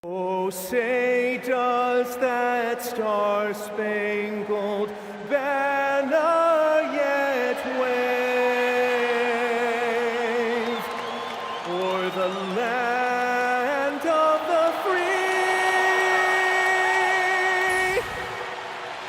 Oh, say does that star-spangled banner yet wave o'er the land of the free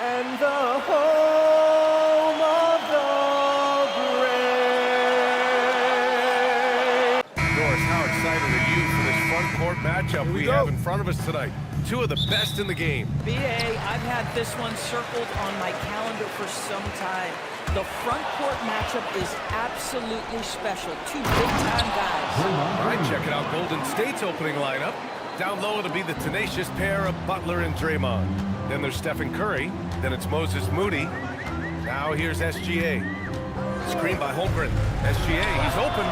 and the home of the brave? Doris, how excited are you for this front court matchup we have in front of us tonight? Two of the best in the game. B.A., I've had this one circled on my calendar for some time. The front court matchup is absolutely special. Two big-time guys. All right, check it out. Golden State's opening lineup. Down low, it'll be the tenacious pair of Butler and Draymond. Then there's Stephen Curry. Then it's Moses Moody. Now here's SGA. Screen by Holmgren. SGA, he's open.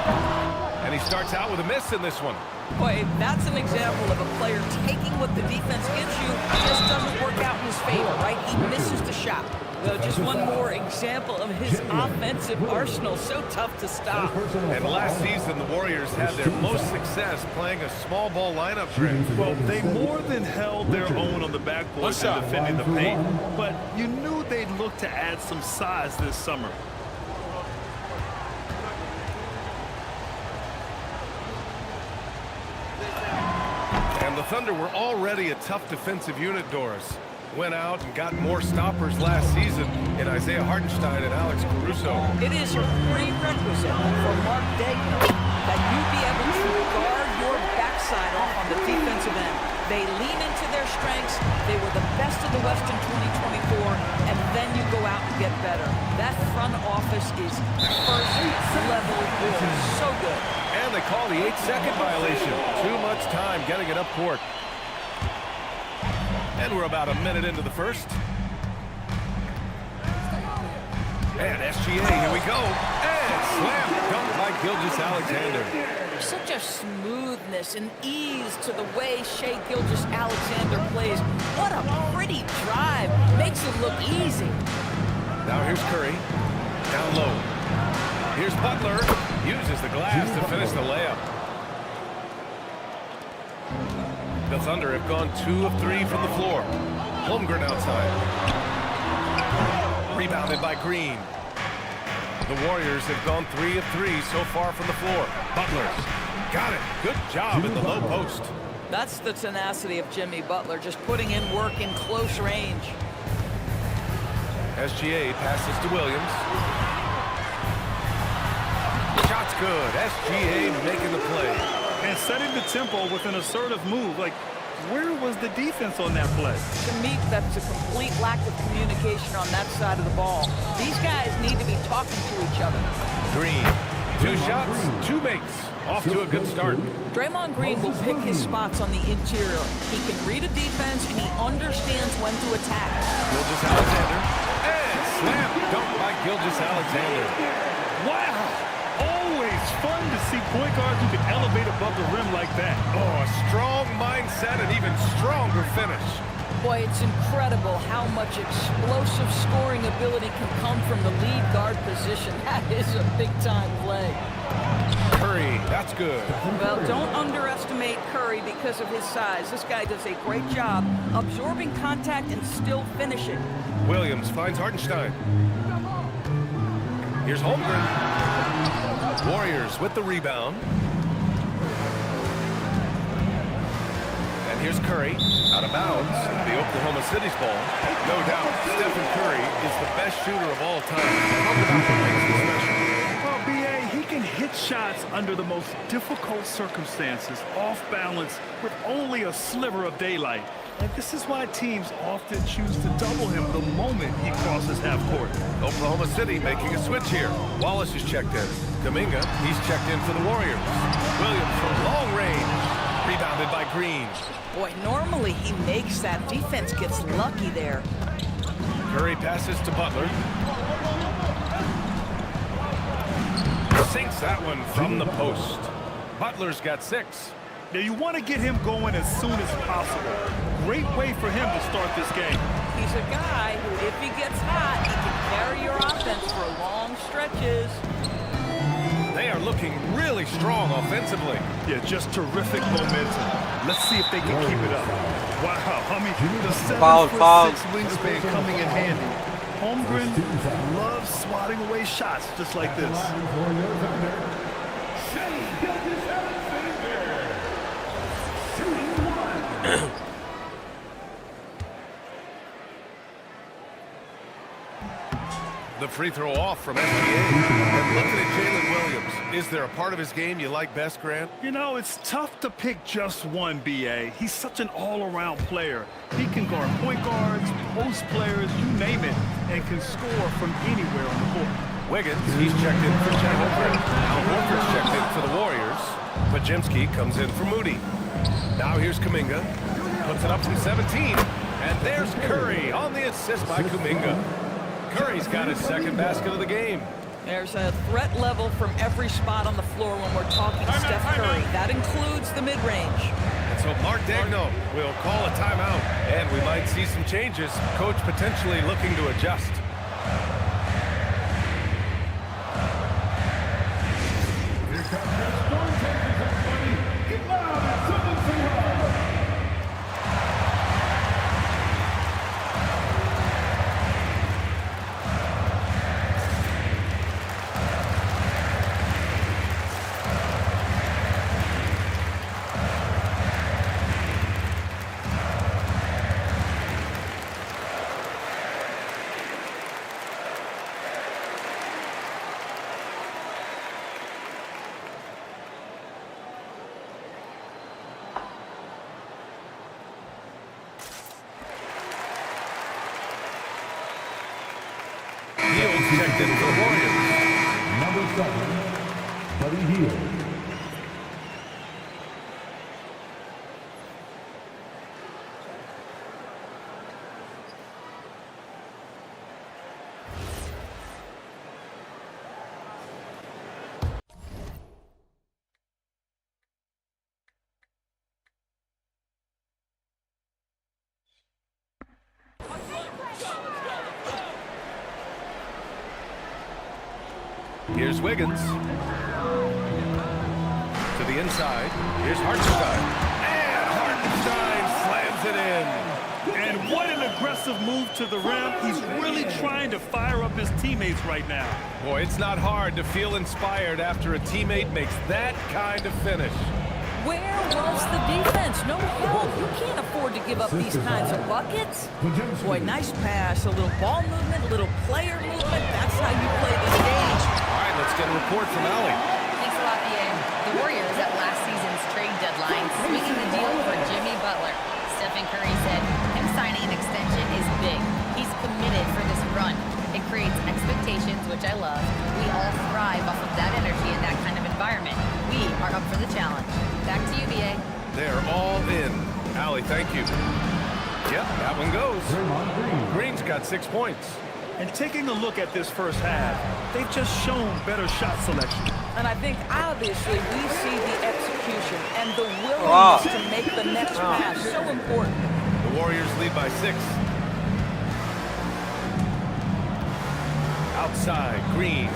And he starts out with a miss in this one. Boy, that's an example of a player taking what the defense gives you, just doesn't work out in his favor, right? He misses the shot. Well, just one more example of his offensive arsenal. So tough to stop. And last season, the Warriors had their most success playing a small ball lineup. Well, they more than held their own on the backboard and defending the paint, but you knew they'd look to add some size this summer. And the Thunder were already a tough defensive unit, Doris. Went out and got more stoppers last season in Isaiah Hartenstein and Alex Caruso. It is a prerequisite for Mark Degnan that you be able to guard your backside off on the defensive end. They lean into their strengths. They were the best of the West in 2024, and then you go out and get better. That front office is first level good. So good. And they call the 8-second violation. Too much time getting it up court. And we're about a minute into the first. And SGA, here we go. And slam dunk by Gilgeous-Alexander. There's such a smoothness and ease to the way Shai Gilgeous-Alexander plays. What a pretty drive. Makes it look easy. Now here's Curry. Down low. Here's Butler. Uses the glass to finish the layup. The Thunder have gone 2 of 3 from the floor. Holmgren outside. Rebounded by Green. The Warriors have gone 3 of 3 so far from the floor. Butler got it. Good job in the low post. That's the tenacity of Jimmy Butler, just putting in work in close range. SGA passes to Williams. Shot's good. SGA making the play. And setting the tempo with an assertive move. Like, where was the defense on that play? To me, that's a complete lack of communication on that side of the ball. These guys need to be talking to each other. Green. 2 shots, 2 makes. Off to a good start. Draymond Green will pick his spots on the interior. He can read a defense, and he understands when to attack. Gilgeous-Alexander. And slam dunk by Gilgeous-Alexander. Wow! Always fun to see point guards who can elevate above the rim like that. Oh, a strong mindset and even stronger finish. Boy, it's incredible how much explosive scoring ability can come from the lead guard position. That is a big-time play. Curry, that's good. Well, don't underestimate Curry because of his size. This guy does a great job absorbing contact and still finishing. Williams finds Hartenstein. Here's Holmgren. Warriors with the rebound. And here's Curry, out of bounds, the Oklahoma City's ball. No doubt, Stephen Curry is the best shooter of all time. Talk about what makes him special. Well, B.A., he can hit shots under the most difficult circumstances, off balance, with only a sliver of daylight. And this is why teams often choose to double him the moment he crosses half court. Oklahoma City making a switch here. Wallace is checked in. Kuminga, he's checked in for the Warriors. Williams from long range. Rebounded by Green. Boy, normally he makes that. Defense gets lucky there. Curry passes to Butler. Sinks that one from the post. Butler's got 6. Now, you want to get him going as soon as possible. Great way for him to start this game. He's a guy who, if he gets hot, he can carry your offense for long stretches. They are looking really strong offensively. Yeah, just terrific momentum. Let's see if they can keep it up. Wow, I mean, the 7'6" wingspan coming in handy. Holmgren loves swatting away shots just like this. The free throw off from SGA. And looking at Jalen Williams. Is there a part of his game you like best, Grant? You know, it's tough to pick just one, B.A. He's such an all-around player. He can guard point guards, post players, you name it, and can score from anywhere on the court. Wiggins, he's checked in for Al Horford's checked in for the Warriors. Pajemski comes in for Moody. Now here's Kuminga. Puts it up from 17. And there's Curry on the assist by Kuminga. Curry's got his second basket of the game. There's a threat level from every spot on the floor when we're talking Steph Curry. That includes the mid-range. And so Mark Daigneault will call a timeout. And we might see some changes. Coach potentially looking to adjust. Checked in for the Warriors. Number 7, Buddy Hield. Here's Wiggins. To the inside. Here's Hartenstein. And Hartenstein slams it in. And what an aggressive move to the rim. He's really trying to fire up his teammates right now. Boy, it's not hard to feel inspired after a teammate makes that kind of finish. Where was the defense? No help. You can't afford to give up these kinds of buckets. Boy, nice pass. A little ball movement, a little player movement. That's how you play this game. All right, let's get a report from Allie. Thanks a lot, BA. The Warriors at last season's trade deadline swinging the deal for Jimmy Butler. Stephen Curry said him signing an extension is big. He's committed for this run. It creates expectations, which I love. We all thrive off of that energy and that kind of environment. We are up for the challenge. Back to you, BA. They're all in. Allie, thank you. Yep, that one goes. Green's got 6 points. And taking a look at this first half, they've just shown better shot selection. And I think, obviously, we see the execution and the willingness to make the next pass. So important. The Warriors lead by 6. Outside, Green.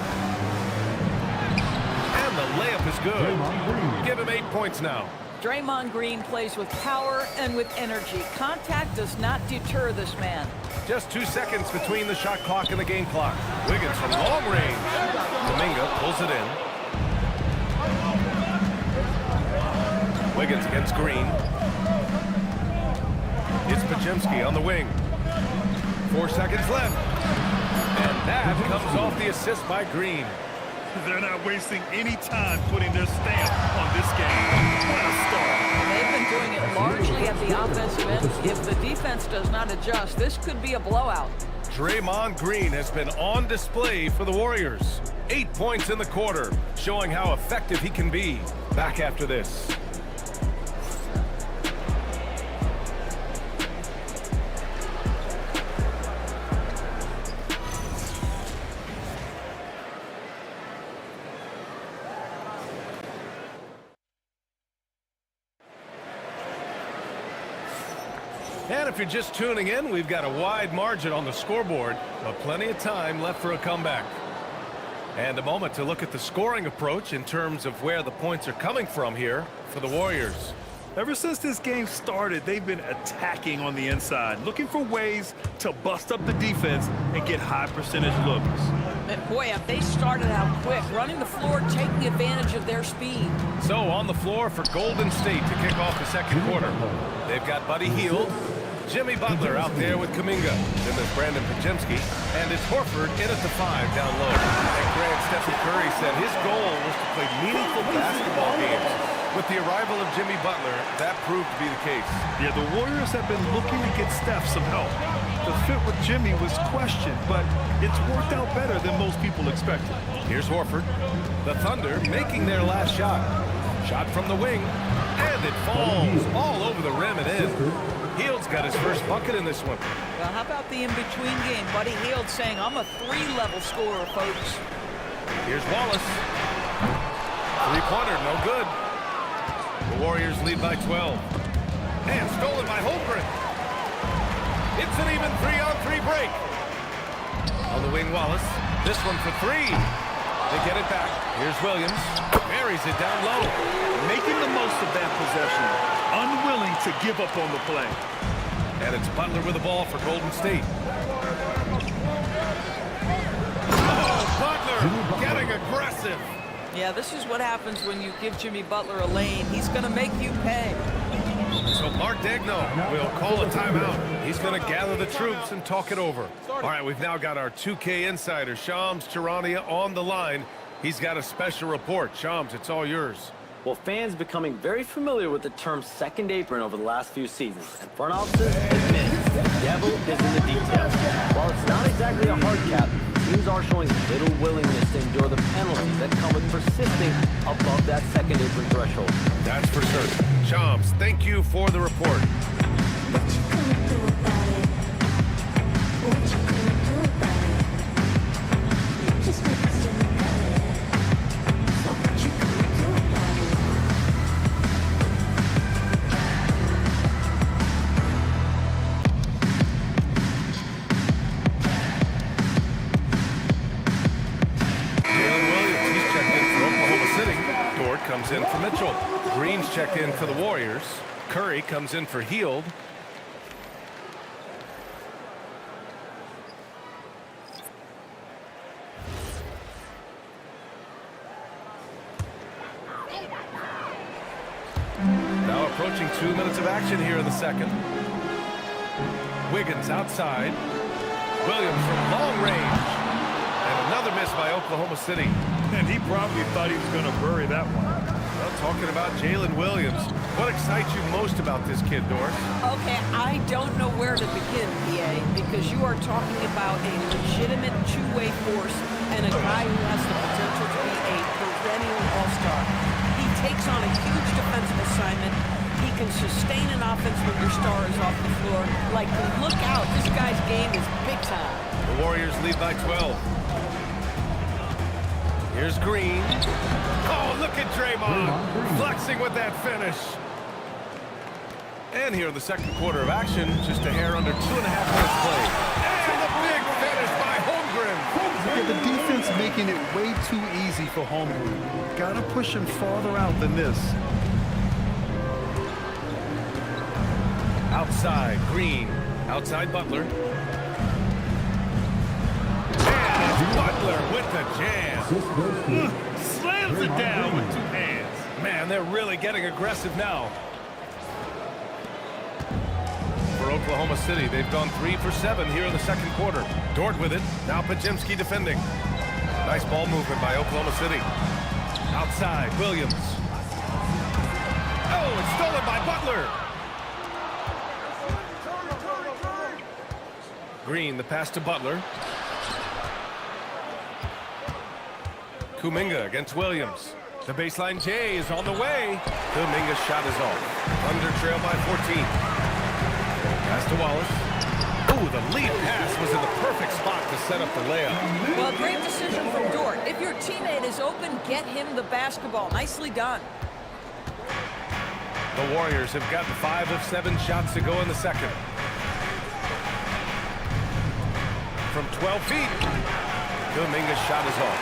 And the layup is good. Give him 8 points now. Draymond Green plays with power and with energy. Contact does not deter this man. Just 2 seconds between the shot clock and the game clock. Wiggins from long range. Kuminga pulls it in. Wiggins against Green. It's Pajemski on the wing. 4 seconds left. And that comes off the assist by Green. They're not wasting any time putting their stamp on this game. What a start. They've been doing it largely at the offensive end. If the defense does not adjust, this could be a blowout. Draymond Green has been on display for the Warriors. 8 points in the quarter, showing how effective he can be. Back after this. And if you're just tuning in, we've got a wide margin on the scoreboard, but plenty of time left for a comeback. And a moment to look at the scoring approach in terms of where the points are coming from here for the Warriors. Ever since this game started, they've been attacking on the inside, looking for ways to bust up the defense and get high percentage looks. And boy, have they started out quick, running the floor, taking advantage of their speed. So on the floor for Golden State to kick off the second quarter. They've got Buddy Hield, Jimmy Butler out there with Kuminga. Then there's Brandon Pajemski, and it's Horford in at the 5 down low. And Grant Stephen Curry said his goal was to play meaningful basketball games. With the arrival of Jimmy Butler, that proved to be the case. Yeah, the Warriors have been looking to get Steph some help. The fit with Jimmy was questioned, but it's worked out better than most people expected. Here's Horford. The Thunder making their last shot. Shot from the wing, and it falls all over the rim and in. Hield's got his first bucket in this one. Well, how about the in-between game? Buddy Hield saying, I'm a 3-level scorer, folks. Here's Wallace. Three-pointer, no good. The Warriors lead by 12. And stolen by Holmgren. It's an even 3-on-3 break. On the wing, Wallace. This one for 3. They get it back. Here's Williams. Buries it down low. Making the most of that possession. Unwilling to give up on the play. And it's Butler with the ball for Golden State. Oh, Butler getting aggressive. Yeah, this is what happens when you give Jimmy Butler a lane. He's going to make you pay. So Mark Daigneault will call a timeout. He's going to gather the troops and talk it over. All right, we've now got our 2K insider, Shams Charania, on the line. He's got a special report. Shams, it's all yours. Well, fans becoming very familiar with the term second apron over the last few seasons. And front offices admit the devil is in the details. While it's not exactly a hard cap, teams are showing little willingness to endure the penalties that come with persisting above that second apron threshold. That's for certain. Shams, thank you for the report. Comes in for Mitchell. Green's checked in for the Warriors. Curry comes in for Hield. Now approaching 2 minutes of action here in the second. Wiggins outside. Williams from long range. And another miss by Oklahoma City. And he probably thought he was going to bury that one. Well, talking about Jalen Williams, what excites you most about this kid, Doris? Okay, I don't know where to begin, PA, because you are talking about a legitimate two-way force and a guy who has the potential to be a perennial all-star. He takes on a huge defensive assignment. He can sustain an offense when your star is off the floor. Like, look out, this guy's game is big time. The Warriors lead by 12. Here's Green. Oh, look at Draymond flexing with that finish. And here in the second quarter of action, just a hair under 2.5 minutes played. And the big finish by Holmgren. Yeah, the defense making it way too easy for Holmgren. Got to push him farther out than this. Outside, Green. Outside, Butler. Butler with the jam. Slams it down with 2 hands. Man, they're really getting aggressive now. For for Oklahoma City. They've gone 3 for 7 here in the second quarter. Dort with it. Now Pajemski defending. Nice ball movement by Oklahoma City. Outside, Williams. Oh, it's stolen by Butler. Green, the pass to Butler. Kuminga against Williams. The baseline J is on the way. Kuminga's shot is off. Thunder trail by 14. Pass to Wallace. Ooh, the lead pass was in the perfect spot to set up the layup. Well, great decision from Dort. If your teammate is open, get him the basketball. Nicely done. The Warriors have gotten 5 of 7 shots to go in the second. From 12 feet, Kuminga's shot is off.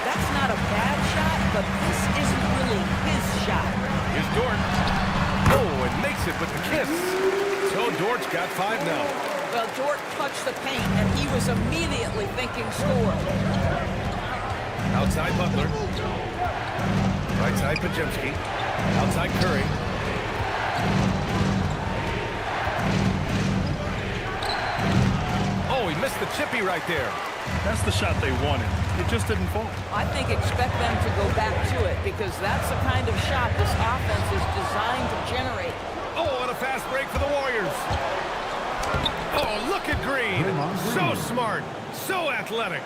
That's not a bad shot, but this isn't really his shot. Here's Dort. Oh, and makes it with the kiss. So Dort's got 5 now. Well, Dort touched the paint, and he was immediately thinking score. Outside Butler. Right side Pajemski. Outside Curry. Oh, he missed the chippy right there. That's the shot they wanted. It just didn't fall. I think expect them to go back to it because that's the kind of shot this offense is designed to generate. Oh, and a fast break for the Warriors. Oh, look at Green. So smart, so athletic.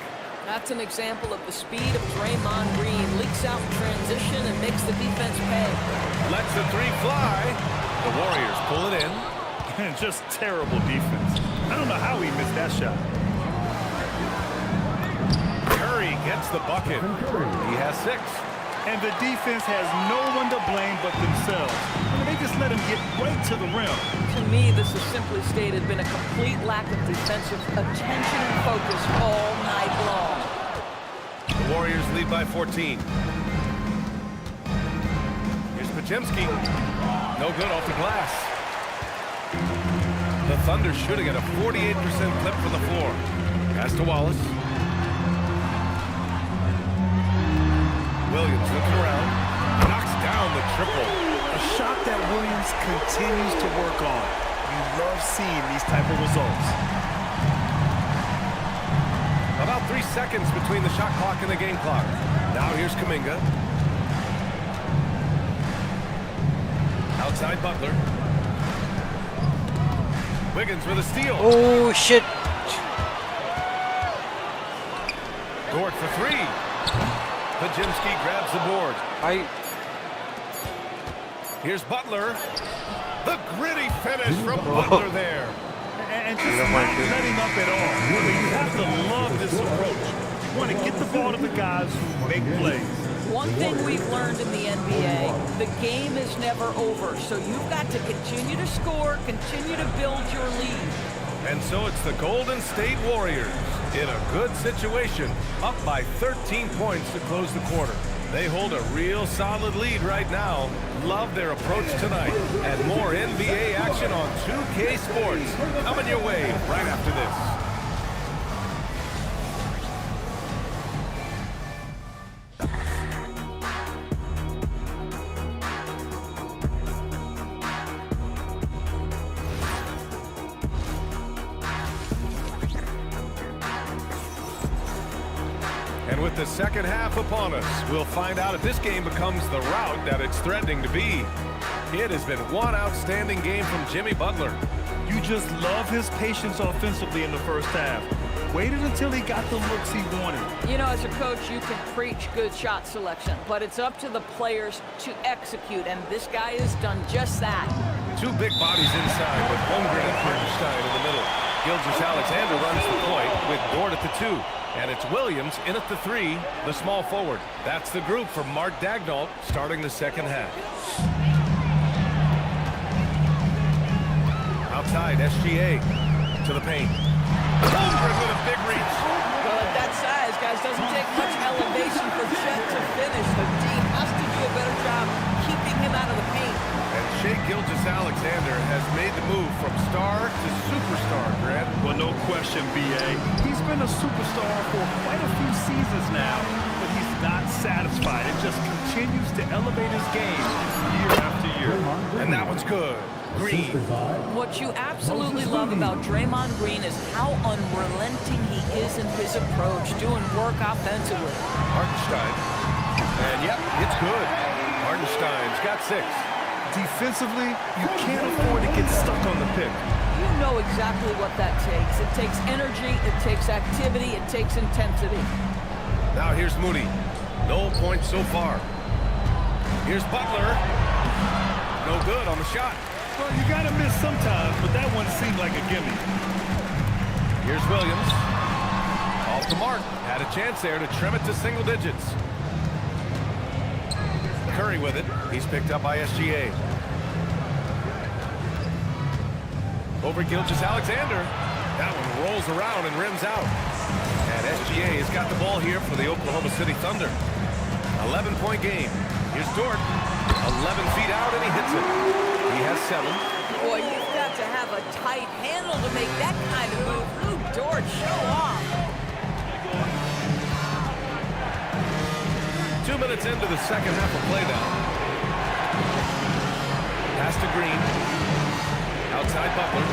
That's an example of the speed of Draymond Green. Leaks out in transition and makes the defense pay. Lets the 3 fly. The Warriors pull it in. Just terrible defense. I don't know how he missed that shot. Curry gets the bucket. He has 6. And the defense has no one to blame but themselves. I mean, they just let him get right to the rim. To me, this has simply stated been a complete lack of defensive attention and focus all night long. The Warriors lead by 14. Here's Pajemski. No good off the glass. The Thunder shooting at a 48% clip from the floor. Pass to Wallace. Williams looking around. Knocks down the triple. A shot that Williams continues to work on. You love seeing these type of results. About 3 seconds between the shot clock and the game clock. Now here's Kuminga. Outside Butler. Wiggins with a steal. Oh, shit. Dort for 3. Pajemski grabs the board. Here's Butler. The gritty finish from Butler there. And just not letting up at all. You have to love this approach. You want to get the ball to the guys who make plays. One thing we've learned in the NBA, the game is never over. So you've got to continue to score, continue to build your lead. And so it's the Golden State Warriors in a good situation, up by 13 points to close the quarter. They hold a real solid lead right now. Love their approach tonight. And more NBA action on 2K Sports coming your way right after this. And with the second half upon us, we'll find out if this game becomes the route that it's threatening to be. It has been one outstanding game from Jimmy Butler. You just love his patience offensively in the first half. Waited until he got the looks he wanted. You know, as a coach, you can preach good shot selection, but it's up to the players to execute, and this guy has done just that. 2 big bodies inside with Holmgren and Hartenstein in the middle. Gilgeous-Alexander runs the point with Dort at the 2. And it's Williams in at the 3, the small forward. That's the group for Mark Daigneault starting the second half. Outside, SGA to the paint. Holmgren with a big reach. Well, at that size, guys, doesn't take much elevation for Chet to finish. The team has to do a better job keeping him out of the paint. And Shai Gilgeous-Alexander has made the move from star to superstar, Grant. Well, no question, B.A. He's been a superstar for quite a few seasons now, but he's not satisfied. It just continues to elevate his game year after year. And that one's good. Green. What you absolutely love about Draymond Green is how unrelenting he is in his approach, doing work offensively. Hartenstein. And yep, it's good. Hartenstein's got 6. Defensively, you can't afford to get stuck on the pick. You know exactly what that takes. It takes energy, it takes activity, it takes intensity. Now here's Moody. No points so far. Here's Butler. No good on the shot. Well, you got to miss sometimes, but that one seemed like a gimme. Here's Williams. Off the mark. Had a chance there to trim it to single digits. Curry with it. He's picked up by SGA. Over Gilgeous-Alexander. That one rolls around and rims out. And SGA has got the ball here for the Oklahoma City Thunder. 11-point game. Here's Dort. 11 feet out, and he hits it. He has 7. Boy, you've got to have a tight handle to make that kind of move. Lou Dort, show off. 2 minutes into the second half of play now. Pass to Green. Outside Butler.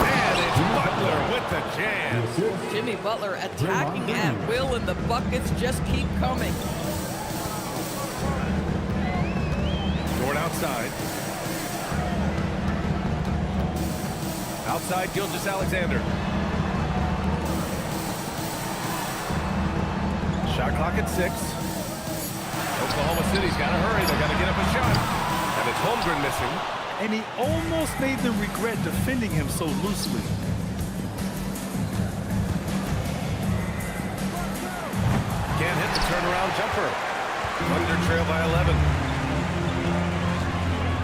And it's Butler with the jam. Jimmy Butler attacking at will, and the buckets just keep coming. Dort outside. Outside Gilgeous-Alexander. Shot clock at 6. Oklahoma City's got to hurry. They've got to get up a shot. And it's Holmgren missing. And he almost made them regret defending him so loosely. Can't hit the turnaround jumper. Thunder trail by 11.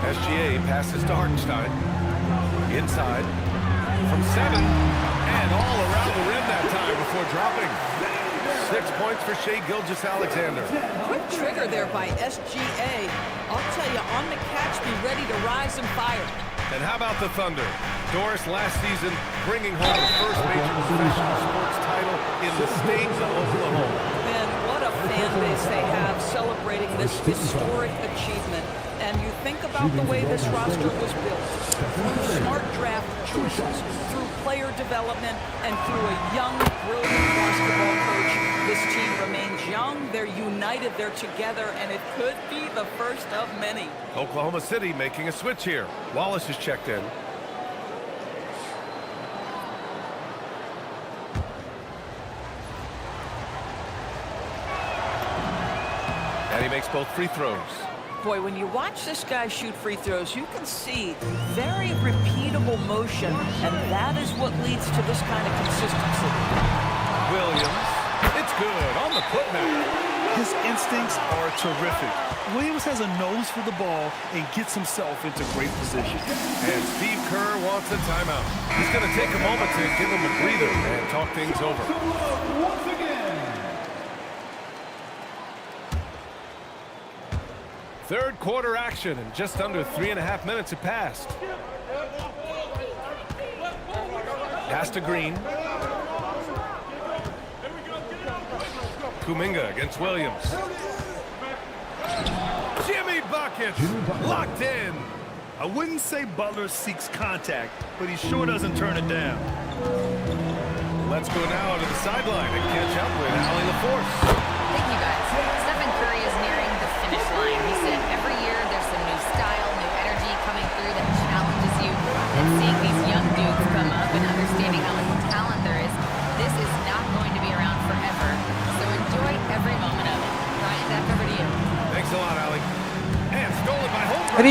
SGA passes to Hartenstein. Inside. From 7. And all around the rim that time before dropping. 6 points for Shai Gilgeous-Alexander. Quick trigger there by SGA. I'll tell you, on the catch, be ready to rise and fire. And how about the Thunder? Doris last season bringing home the first major professional sports title in the state of Oklahoma. And what a fan base they have celebrating this historic achievement. And you think about the way this roster was built, through smart draft choices, through player development, and through a young, brilliant basketball coach. This team remains young, they're united, they're together, and it could be the first of many. Oklahoma City making a switch here. Wallace is checked in. And he makes both free throws. Boy, when you watch this guy shoot free throws, you can see very repeatable motion, and that is what leads to this kind of consistency. Williams, it's good on the putback. His instincts are terrific. Williams has a nose for the ball and gets himself into great position. And Steve Kerr wants a timeout. He's going to take a moment to give him a breather and talk things over. Once again. Third quarter action, and just under 3.5 minutes have passed. Pass to Green. Kuminga against Williams. Jimmy buckets, locked in. I wouldn't say Butler seeks contact, but he sure doesn't turn it down. Let's go now to the sideline and catch up with Allie LaForce. Thank you, guys. Stephen Curry is nearing the finish line. He said every year there's some new style, new energy coming through that challenges you. And seeing these young dudes come up and understanding how much talent there is, this is not going to be around forever. So enjoy every moment of it. Ryan, back over to you. Thanks a lot, Allie. And stolen by Holmgren.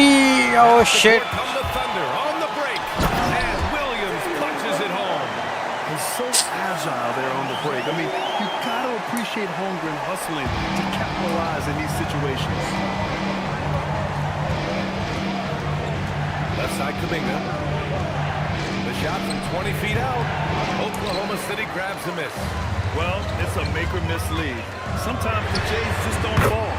Oh shit. Come the Thunder on the break. And Williams punches it home. He's so agile there on the break. I mean, you got to appreciate Holmgren hustling to capitalize in these situations. Left side Kuminga. The shot from 20 feet out. Oklahoma City grabs a miss. Well, it's a make-or-miss lead. Sometimes the Jays just don't fall.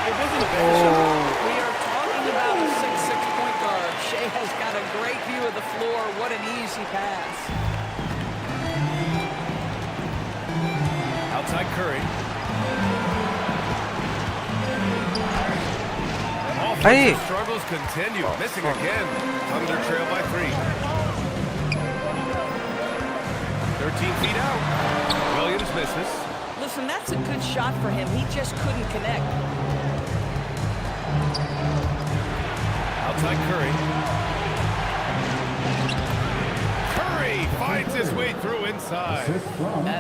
It wasn't a bad shot. We are talking about a 6'6" point guard. Shai has got a great view of the floor. What an easy pass. Outside Curry. Off Offensive struggles continue. Missing again. Thunder trail by 3. 13 feet out. Williams misses. Listen, that's a good shot for him. He just couldn't connect. Outside Curry. Curry finds his way through inside.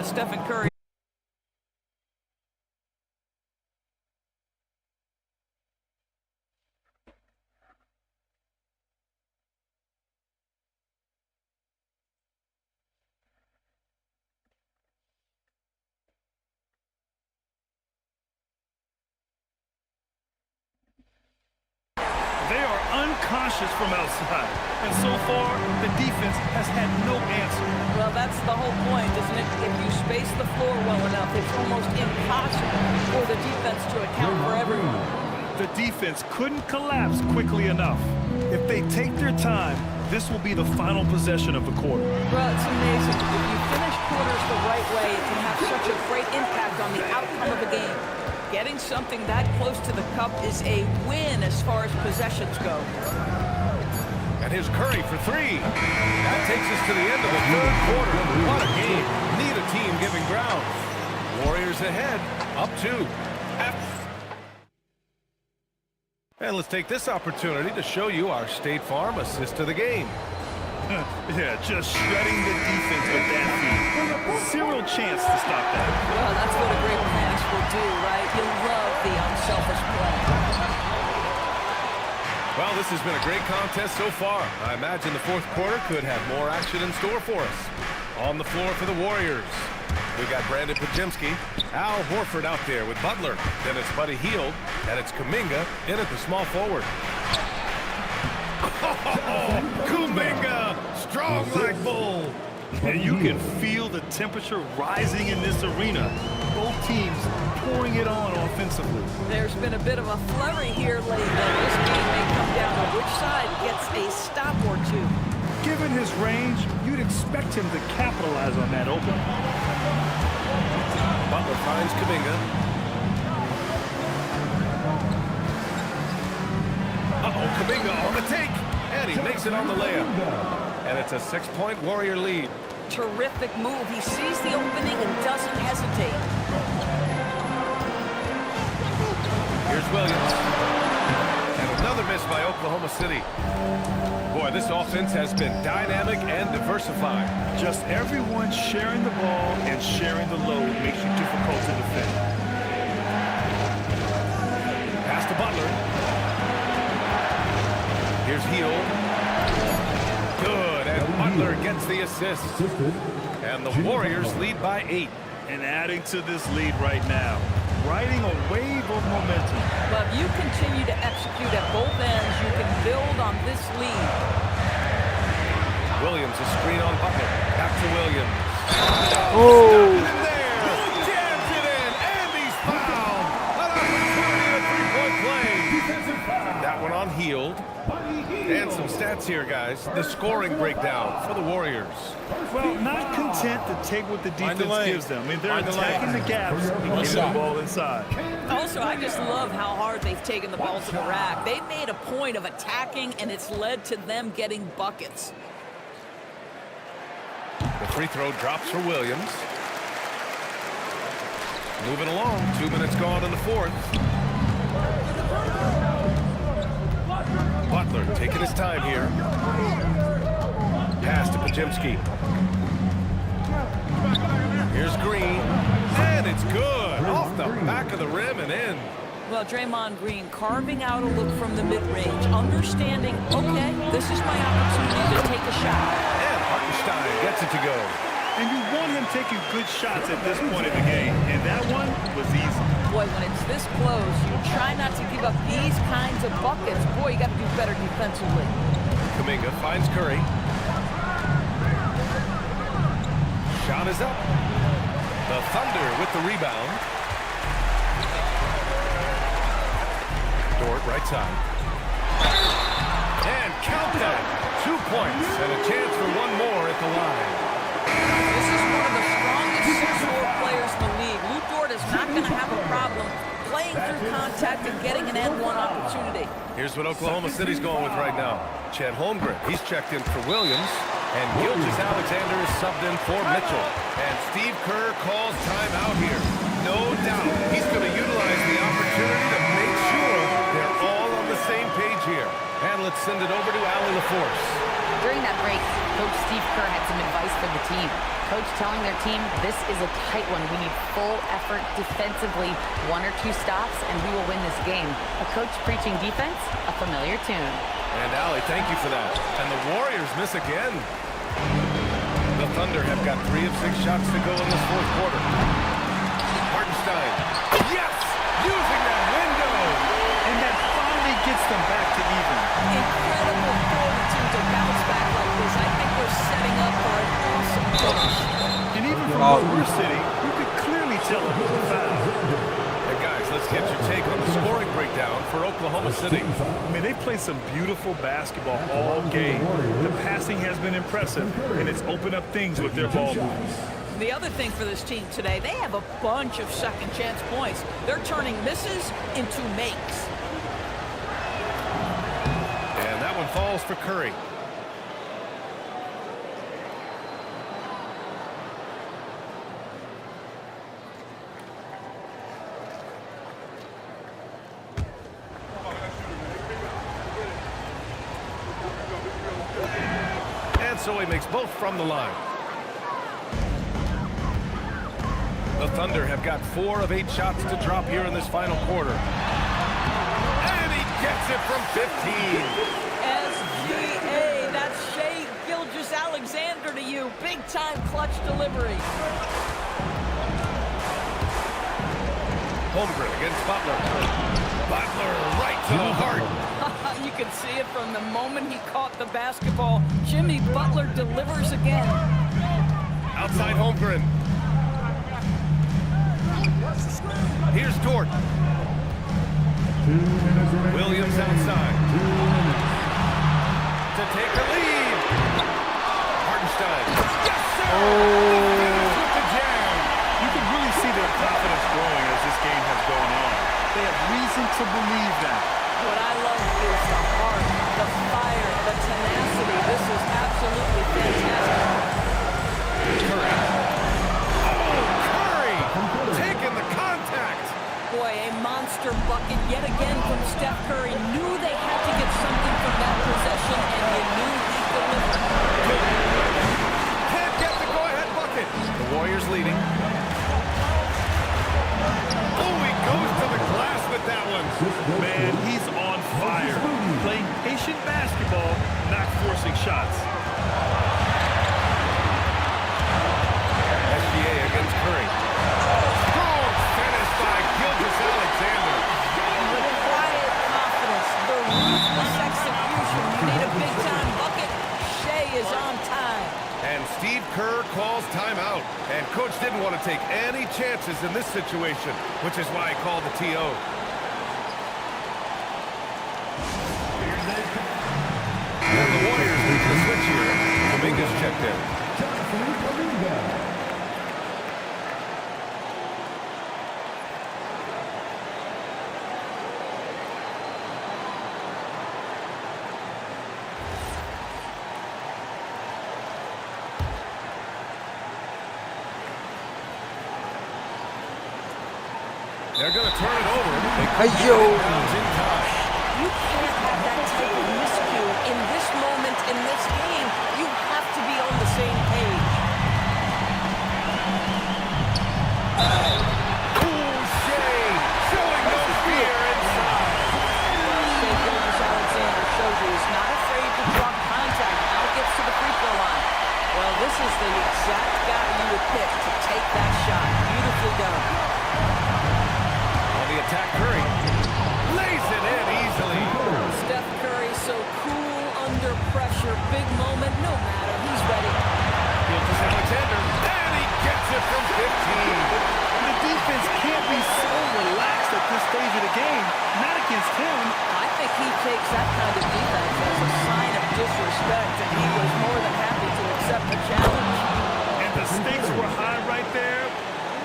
Stephen Curry. They are unconscious from outside, and so far, the defense has had no answer. Well, that's the whole point, isn't it? If you space the floor well enough, it's almost impossible for the defense to account for everyone. The defense couldn't collapse quickly enough. If they take their time, this will be the final possession of the quarter. Well, it's amazing. If you finish quarters the right way, it can have such a great impact on the outcome of a game. Getting something that close to the cup is a win as far as possessions go. And here's Curry for 3. That takes us to the end of the third quarter. What a game. Neither team giving ground. Warriors ahead, up 2. And let's take this opportunity to show you our State Farm assist of the game. Yeah, just shredding the defense with that feed. Zero chance to stop that. Well, that's what a great pass will do, right? You'll love the unselfish play. Well, this has been a great contest so far. I imagine the fourth quarter could have more action in store for us. On the floor for the Warriors, we got Brandon Pajemski, Al Horford out there with Butler. Then it's Buddy Hield, and it's Kuminga in at the small forward. Oh, Kuminga, strong like bull. And you can feel the temperature rising in this arena. Both teams pouring it on offensively. There's been a bit of a flurry here lately. This game may come down to which side gets a stop or two. Given his range, you'd expect him to capitalize on that opening. Butler finds Kuminga. Kuminga on the take, and he makes it on the layup. And it's a 6-point Warrior lead. Terrific move. He sees the opening and doesn't hesitate. Here's Williams. And another miss by Oklahoma City. Boy, this offense has been dynamic and diversified. Just everyone sharing the ball and sharing the load makes you difficult to defend. Pass to Butler. Here's Hield. Good, and Butler gets the assist. And the Warriors lead by 8. And adding to this lead right now, riding a wave of momentum. But if you continue to execute at both ends, you can build on this lead. Williams, a screen on Butler. Back to Williams. Oh! In there! Jams it in, and he's fouled! An opportunity, a three-point play. That one on Hield. And some stats here, guys. The scoring breakdown for the Warriors. Well, not content to take what the defense gives them. I mean, they're attacking the gaps and getting the ball inside. Also, I just love how hard they've taken the ball to the rack. They've made a point of attacking, and it's led to them getting buckets. The free throw drops for Williams. Moving along. 2 minutes gone in the fourth. Butler taking his time here. Pass to Pajemski. Here's Green. And it's good. Off the back of the rim and in. Well, Draymond Green carving out a look from the mid-range, understanding, okay, this is my opportunity to take a shot. And Hartenstein gets it to go. And you want him taking good shots at this point in the game. And that one was easy. Boy, when it's this close, you try not to give up these kinds of buckets. Boy, you got to do better defensively. Kuminga finds Curry. Shot is up. The Thunder with the rebound. Dort right side. And count that. 2 points and a chance for one more at the line. This is one of the strongest six-four players in the league. Dort is not going to have a problem playing through contact and getting an and one opportunity. Here's what Oklahoma City's going with right now. Chet Holmgren, he's checked in for Williams. And Gilgeous-Alexander is subbed in for Mitchell. And Steve Kerr calls timeout here. No doubt he's going to utilize the opportunity to make sure they're all on the same page here. And let's send it over to Allie LaForce. During that break, Coach Steve Kerr had some advice for the team. Coach telling their team, this is a tight one. We need full effort defensively. 1 or 2 stops, and we will win this game. A coach preaching defense, a familiar tune. And Allie, thank you for that. And the Warriors miss again. The Thunder have got 3 of 6 shots to go in this fourth quarter. Hartenstein, yes! Using that window! And that finally gets them back to even. Incredible fortitude to bounce back like this. I think we're setting up for an awesome finish. And even from where we're sitting, you could clearly tell it was a foul. Hey guys, let's get your take on the scoring breakdown for Oklahoma City. I mean, they played some beautiful basketball all game. The passing has been impressive, and it's opened up things with their ball movement. The other thing for this team today, they have a bunch of second chance points. They're turning misses into makes. And that one falls for Curry. And so he makes both from the line. The Thunder have got 4 of 8 shots to drop here in this final quarter. And he gets it from 15. SGA, that's Shai Gilgeous-Alexander to you. Big time clutch delivery. Holmgren against Butler. Butler right to the heart. You can see it from the moment he caught the basketball. Jimmy Butler delivers again. Outside Holmgren. Here's Dort. Williams outside. To take the lead. Hartenstein. Yes, sir! With the jam. You can really see their confidence growing as this game has gone on. They have reason to believe that. What I love is the heart, the fire, the tenacity. This is absolutely fantastic. Curry. Oh, Curry! Taking the contact. Boy, a monster bucket yet again from Steph Curry. Knew they had to get something from that possession, and you knew he delivered. Can't get the go-ahead bucket. The Warriors leading. Oh, he goes to the glass with that one. Man, he's on fire. Playing patient basketball, not forcing shots. SGA against Curry. Strong finish by Gilgeous-Alexander. With quiet confidence, the ruthless execution. You need a big-time bucket. Shai is on time. And Steve Kerr calls timeout. And Coach didn't want to take any chances in this situation, which is why he called the TO. And the Warriors need to switch here. Dominguez checked in. They're going to turn it over. Hey, yo. You can't have that type of miscue in this moment, in this game. You have to be on the same page. Ooh, Shai showing no fear inside. Well, Shai Gilgeous-Alexander shows you he's not afraid to drop contact. Now gets to the free throw line. Well, this is the exact guy you would pick to take that shot. Beautifully done. On the attack, Curry lays it in easily. Steph Curry so cool under pressure. Big moment, no matter. He's ready. Gilgeous-Alexander, and he gets it from 15. The defense can't be so relaxed at this stage of the game. Not against him. I think he takes that kind of defense as a sign of disrespect, and he was more than happy to accept the challenge. And the stakes were high right there.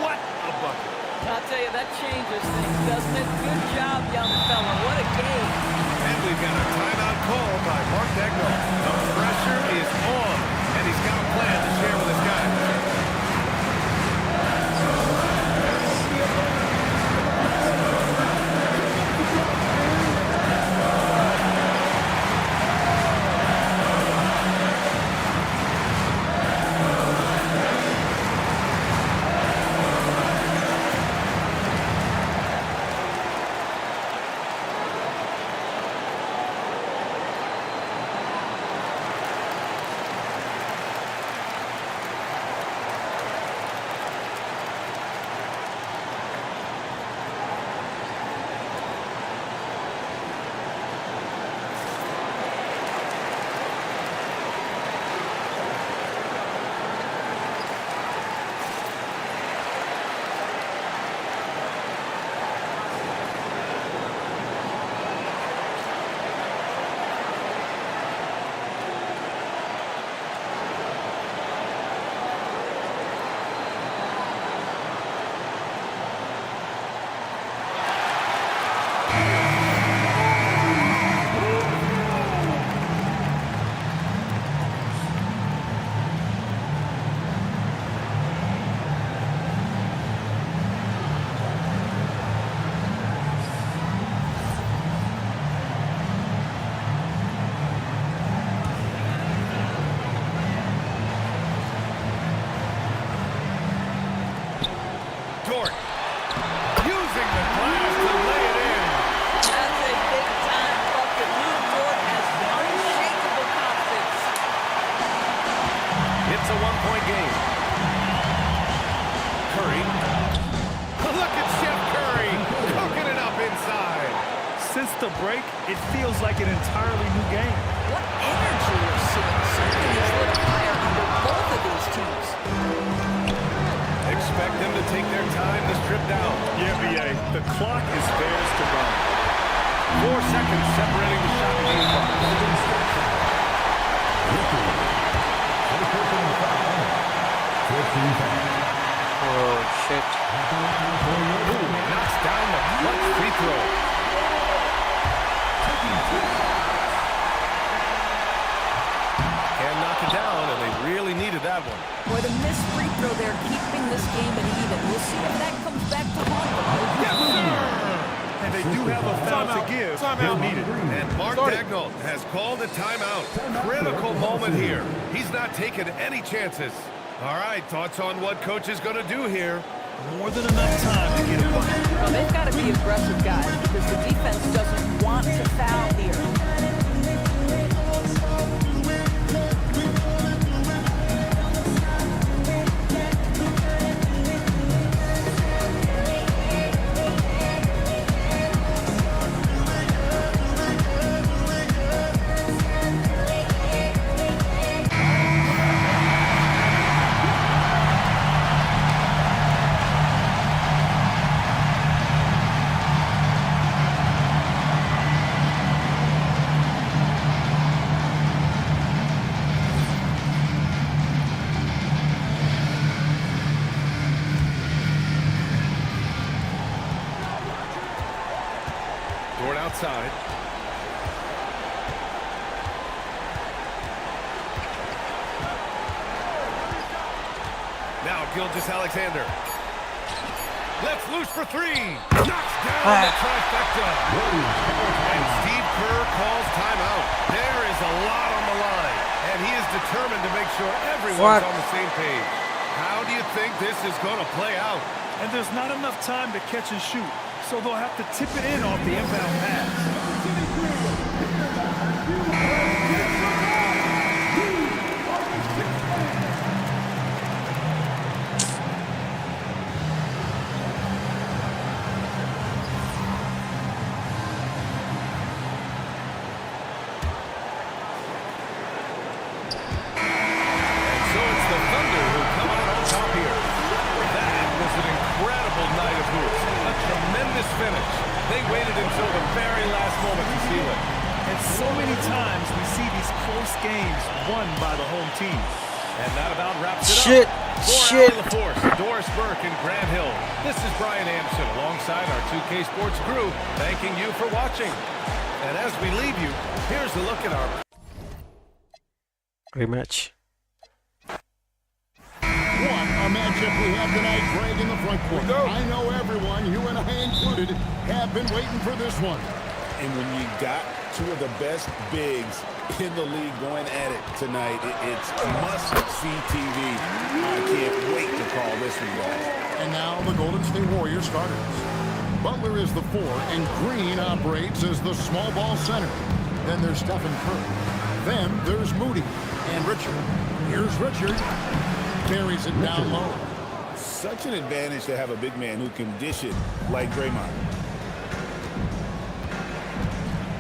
What a bucket. I'll tell you, that changes things, doesn't it? Good job, young fella. What a game. And we've got a timeout call by Mark Daigneault. The pressure is on, and he's got a plan to share with his guys. Since the break, it feels like an entirely new game. What energy we're seeing. Something is lit fire under both of these teams. Expect them to take their time to strip down. Yeah, BA, the clock is theirs to run. 4 seconds separating the shot and game clock. Oh, shit. Ooh, knocks down the clutch free throw. Can knock it down, and they really needed that one. Boy, the missed free throw there, keeping this game at even. We'll see if that comes back to haunt them. Yes, sir! And they do have a foul to give. They'll need it. And Mark Daigneault has called a timeout. Critical moment here. He's not taking any chances. All right, thoughts on what coach is going to do here? More than enough time to get it back. Well, they've got to be aggressive, guys, because the defense doesn't want to foul here. Outside. Now Gilgeous-Alexander. Lets loose for three. Knocks down the trifecta. And Steve Kerr calls timeout. There is a lot on the line. And he is determined to make sure everyone's on the same page. How do you think this is going to play out? And there's not enough time to catch and shoot, so they'll have to tip it in off the inbound pass. Finish. They waited until the very last moment to seal it. And so many times we see these close games won by the home team. And that about wraps it Shit. up. Shit. LaForce, Doris Burke, and Grant Hill. This is Brian Anderson alongside our 2K Sports crew, thanking you for watching. And as we leave you, here's a look at our Rematch. What a matchup we have tonight, Greg, in the front court. I know everyone, you and I included, have been waiting for this one. And when you got two of the best bigs in the league going at it tonight, it's must-see TV. I can't wait to call this one, guys. And now the Golden State Warriors starters. Butler is the 4, and Green operates as the small ball center. Then there's Stephen Curry. Then there's Moody and Richard. Here's Richard. Carries it down low. Such an advantage to have a big man who can dish it like Draymond.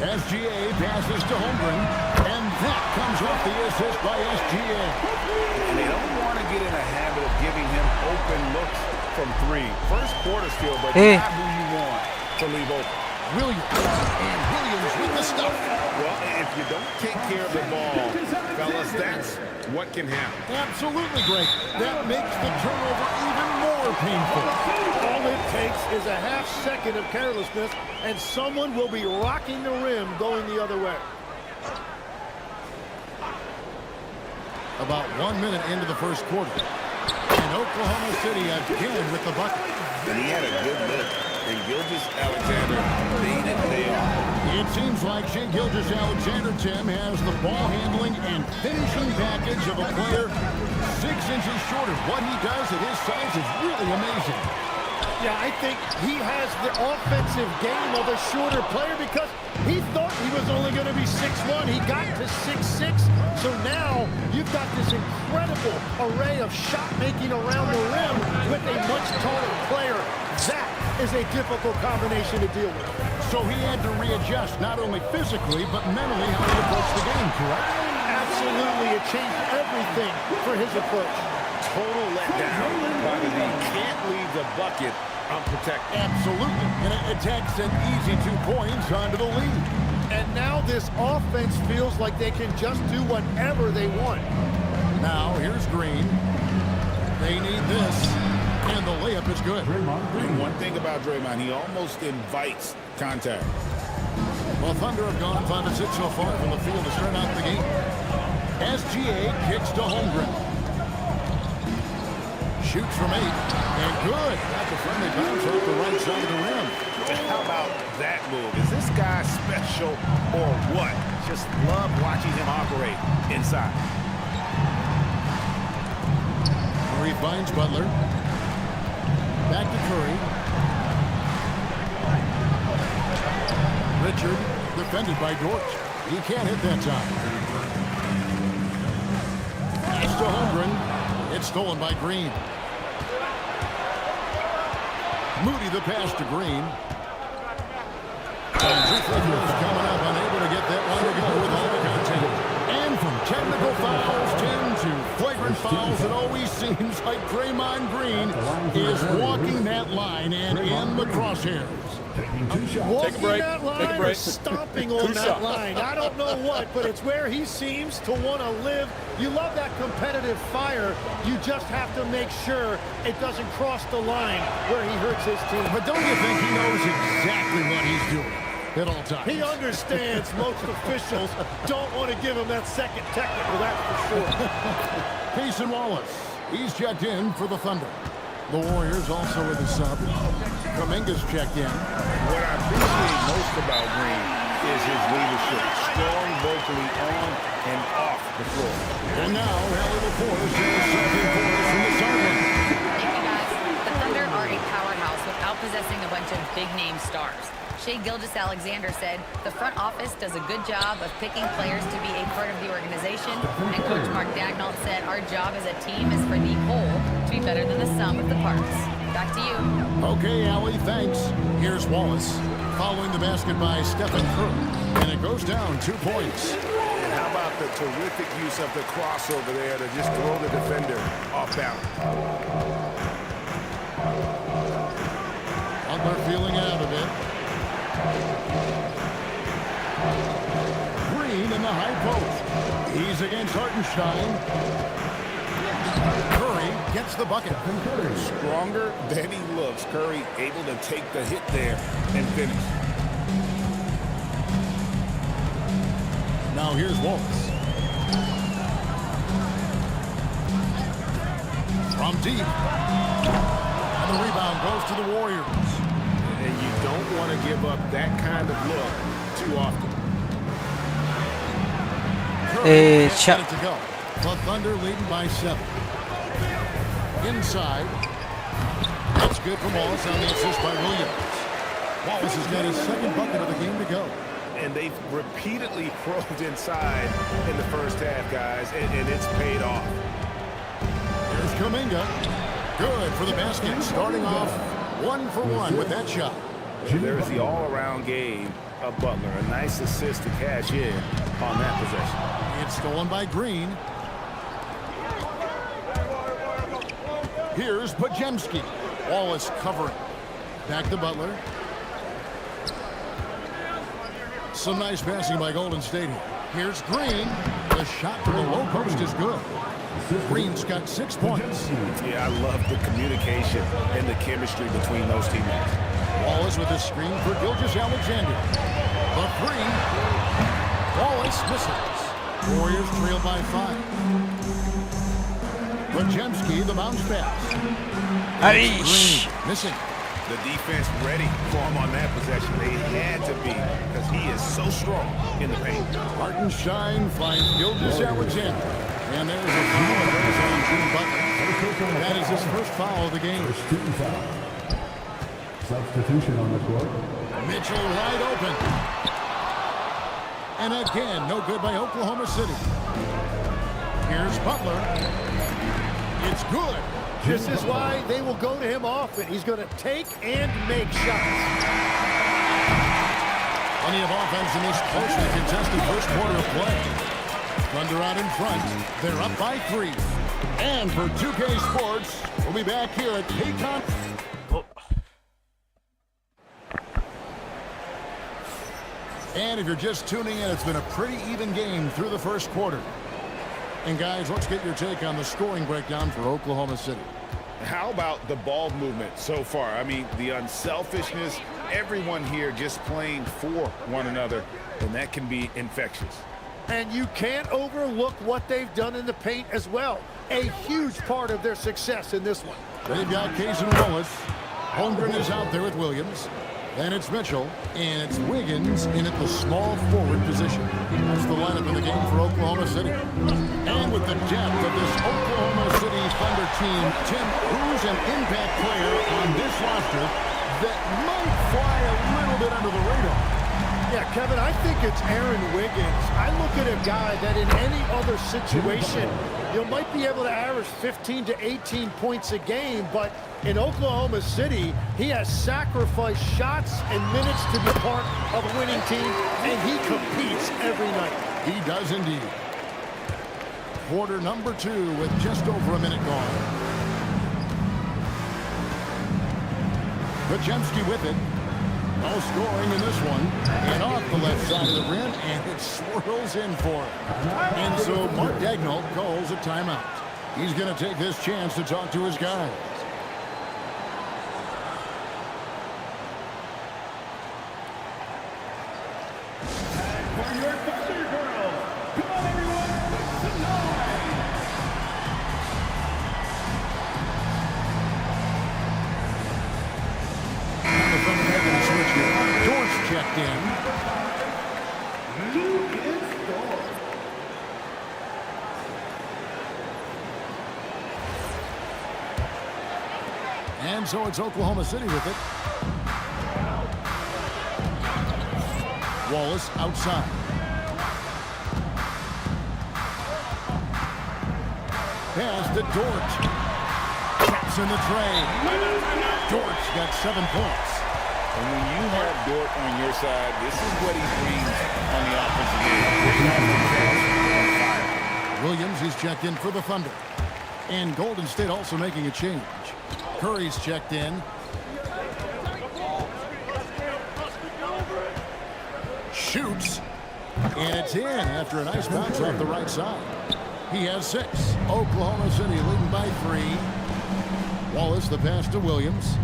SGA passes to Holmgren, and that comes off the assist by SGA. And they don't want to get in a habit of giving him open looks from 3. First quarter still, but Hey. not who you want to leave open. Williams, and Williams with the stuff. Well, if you don't take care of the ball, fellas, that's what can happen. Absolutely great. That makes the turnover even more painful. All it takes is a half second of carelessness, and someone will be rocking the rim going the other way. About 1 minute into the first quarter. And Oklahoma City again with the bucket. And he had a good look. And Gilgeous-Alexander made it pay off. It seems like Shai Gilgeous-Alexander, Tim, has the ball handling and finishing package of a player 6 inches shorter. What he does at his size is really amazing. Yeah, I think he has the offensive game of a shorter player because he thought he was only going to be 6'1". He got to 6'6". So now you've got this incredible array of shot making around the rim with a much taller player. That is a difficult combination to deal with. So he had to readjust not only physically but mentally how he approached the game, correct? Absolutely, it changed everything for his approach. Total letdown by the league. Can't leave the bucket unprotected. Absolutely. And it takes an easy 2 points onto the lead. And now this offense feels like they can just do whatever they want. Now here's Green. They need this. And the layup is good. And one thing about Draymond, he almost invites contact. Well, Thunder have gone 5 of 6 so far from the field to start out the game. SGA kicks to Holmgren. Shoots from 8. And good. That's a friendly bounce off the right side of the rim. How about that move? Is this guy special or what? Just love watching him operate inside. Curry finds Butler. Back to Curry. Richard, defended by Dort. He can't hit that time. It's to Holmgren. It's stolen by Green. Moody the pass to Green. And two free throws coming up, unable to get that one to go with all the content. And from technical fouls, Tim, to flagrant fouls, it always seems like Draymond Green is walking that line and in the crosshairs. Walking that line or stomping on that line. I don't know what, but it's where he seems to want to live. You love that competitive fire. You just have to make sure it doesn't cross the line where he hurts his team. But don't you think he knows exactly what he's doing at all times? He understands most officials don't want to give him that second technical, that's for sure. Payson Wallace, he's checked in for the Thunder. The Warriors also with a sub. Kuminga's checked in. What I appreciate most about Green is his leadership. Strong vocally on and off the floor. And now, Hallie LaForce is second for us from the sideline. Thank you, guys. The Thunder are a powerhouse without possessing a bunch of big-name stars. Shai Gilgeous-Alexander said the front office does a good job of picking players to be a part of the organization, and Coach Mark Daigneault said our job as a team is for the whole to be better than the sum of the parts. Back to you. Okay, Allie, thanks. Here's Wallace. Following the basket by Stephen Curry. And it goes down 2 points. And how about the terrific use of the crossover there to just throw the defender off balance? Butler feeling out of it. Green in the high post. He's against Hartenstein. Curry gets the bucket. Stronger than he looks. Curry able to take the hit there and finish. Now here's Wallace. From deep. And the rebound goes to the Warriors. And you don't want to give up that kind of look too often. Minute to go. The Thunder leading by 7. Inside. That's good from Wallace on the assist by Williams. Wallace has got his second bucket of the game to go. And they've repeatedly probed inside in the first half, guys, and it's paid off. Here's Kuminga. Good for the basket. Starting off 1 for 1 with that shot. There's the all-around game of Butler. A nice assist to cash in on that possession. It's stolen by Green. Here's Pajemski. Wallace covering. Back to Butler. Some nice passing by Golden State here. Here's Green. The shot from the low post is good. Green's got 6 points. Yeah, I love the communication and the chemistry between those teammates. Wallace with a screen for Gilgeous-Alexander. The 3. Wallace misses. Warriors trail by 5. Pajemski, the bounce pass. Green missing. The defense ready for him on that possession. They had to be because he is so strong in the paint. Hartenstein finds Gilgeous-Alexander. And there's a foul on Jimmy Butler. That is his first foul of the game. Substitution on the court. Mitchell wide open. And again, no good by Oklahoma City. Here's Butler. It's good. This is why they will go to him often. He's going to take and make shots. Plenty of offense in this closely contested first quarter of play. Thunder out in front. They're up by 3. And for 2K Sports, we'll be back here at Paycon. And if you're just tuning in, it's been a pretty even game through the first quarter. And guys, let's get your take on the scoring breakdown for Oklahoma City. How about the ball movement so far? I mean, the unselfishness, everyone here just playing for one another, and that can be infectious. And you can't overlook what they've done in the paint as well. A huge part of their success in this one. They've got Case and Wallace. Holmgren is out there with Williams. Then it's Mitchell, and it's Wiggins in at the small forward position. That's the lineup in the game for Oklahoma City. And with the depth of this Oklahoma City Thunder team, Tim, who's an impact player on this roster that might fly a little bit under the radar? Yeah, Kevin, I think it's Aaron Wiggins. I look at a guy that in any other situation, you might be able to average 15 to 18 points a game, but in Oklahoma City, he has sacrificed shots and minutes to be part of a winning team, and he competes every night. He does indeed. Quarter number 2 with just over a minute gone. Pajemski with it. No scoring in this one. And off the left side of the rim, and it swirls in for him. And so Mark Daigneault calls a timeout. He's going to take this chance to talk to his guys. Checked in. And so it's Oklahoma City with it. Wallace outside. Pass to Dort. Taps in the tray. Dort's got 7 points. And when you have Dort on your side, this is what he brings on the offensive game. Williams, he's checked in for the Thunder. And Golden State also making a change. Curry's checked in. Shoots. And it's in after a nice bounce off the right side. He has 6. Oklahoma City leading by 3. Wallace, the pass to Williams.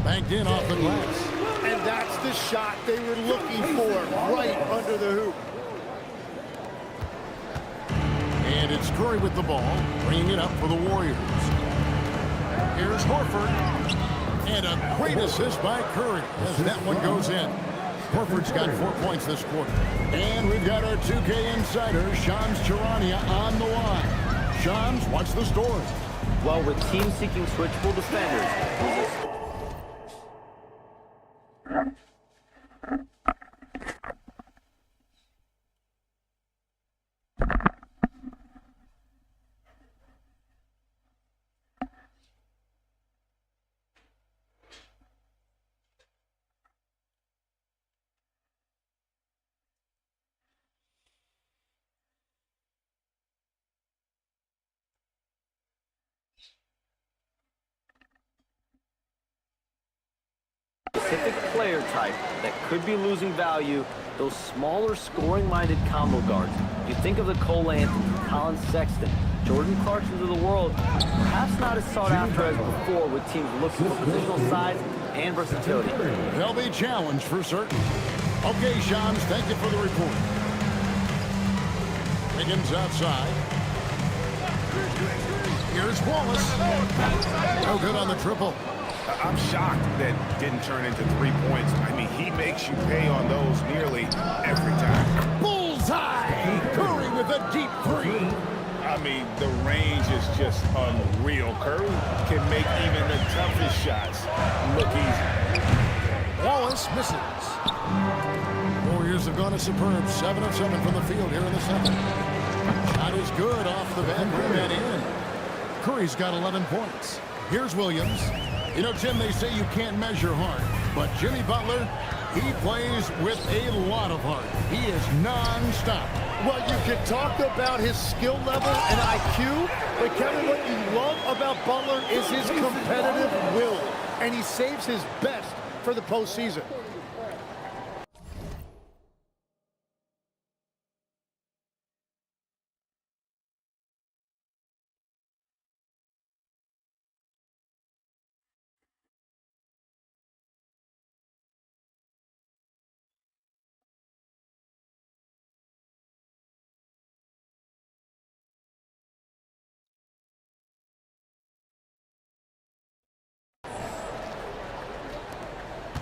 Banked in off the glass. And That's the shot they were looking for, right under the hoop. And it's Curry with the ball, bringing it up for the Warriors. Here's Horford. And a great assist by Curry as that one goes in. Horford's got 4 points this quarter. And we've got our 2K insider, Shams Charania, on the line. Shams, what's the story? Well, with teams seeking switchable defenders, specific player type that could be losing value, those smaller scoring-minded combo guards. You think of the Cole Anthony, Colin Sexton, Jordan Clarksons of the world, perhaps not as sought after as before with teams looking for positional size and versatility. They'll be challenged for certain. Okay, Shams, thank you for the report. Higgins outside. Here's Wallace. No good on the triple. I'm shocked that didn't turn into 3 points. I mean, he makes you pay on those nearly every time. Bullseye! Curry with a deep three. I mean, the range is just unreal. Curry can make even the toughest shots look easy. Wallace misses. Warriors have gone a superb 7 of 7 from the field here in the second. Shot is good off the back rim and in. Curry's got 11 points. Here's Williams. You know, Jim, they say you can't measure heart, but Jimmy Butler, he plays with a lot of heart. He is non-stop. Well, you can talk about his skill level and IQ, but Kevin, what you love about Butler is his competitive will, and he saves his best for the postseason.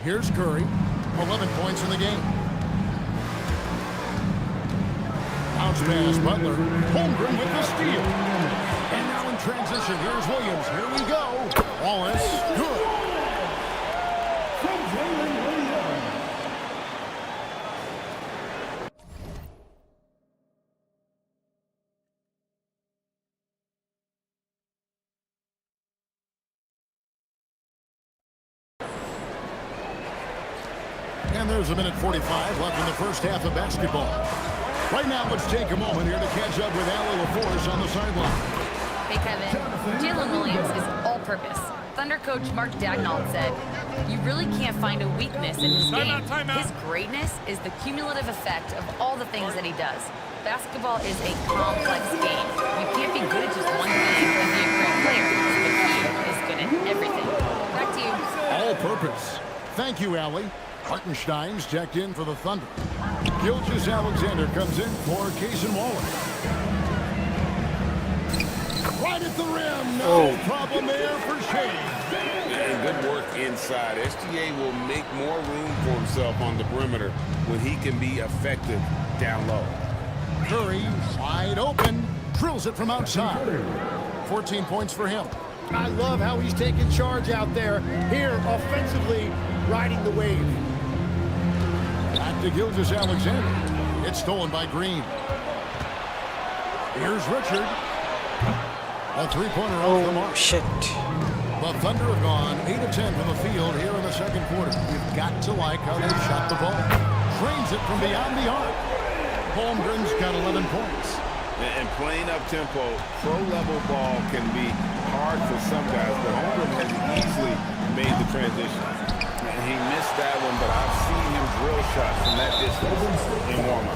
Here's Curry, 11 points in the game. Bounce pass, Butler. Holmgren with the steal. And now in transition, here's Williams. Here we go. Wallace, good. And there's a minute 45 left in the first half of basketball. Right now, let's take a moment here to catch up with Allie LaForce on the sideline. Hey, Kevin. Jalen Williams is all-purpose. Thunder coach Mark Daigneault said, "You really can't find a weakness in his game. His greatness is the cumulative effect of all the things that he does. Basketball is a complex game. You can't be good at just one thing and be a great player, but he is good at everything." Back to you. All purpose. Thank you, Allie. Hartenstein's checked in for the Thunder. Gilgeous-Alexander comes in for Cason Wallace. Right at the rim. No problem there for Shea. And good work inside. SGA will make more room for himself on the perimeter when he can be effective down low. Curry wide open. Drills it from outside. 14 points for him. I love how he's taking charge out there. Here, offensively, riding the wave. Back to Gilgeous-Alexander. It's stolen by Green. Here's Richard. A three-pointer off the mark. Shit. The Thunder have gone 8 of 10 from the field here in the second quarter. You've got to like how they shot the ball. Trains it from beyond the arc. Holmgren's got 11 points. And playing up-tempo, pro-level ball can be hard for some guys, but Holmgren has easily made the transition. And he missed that one, but I've seen him drill shots from that distance in warm-up.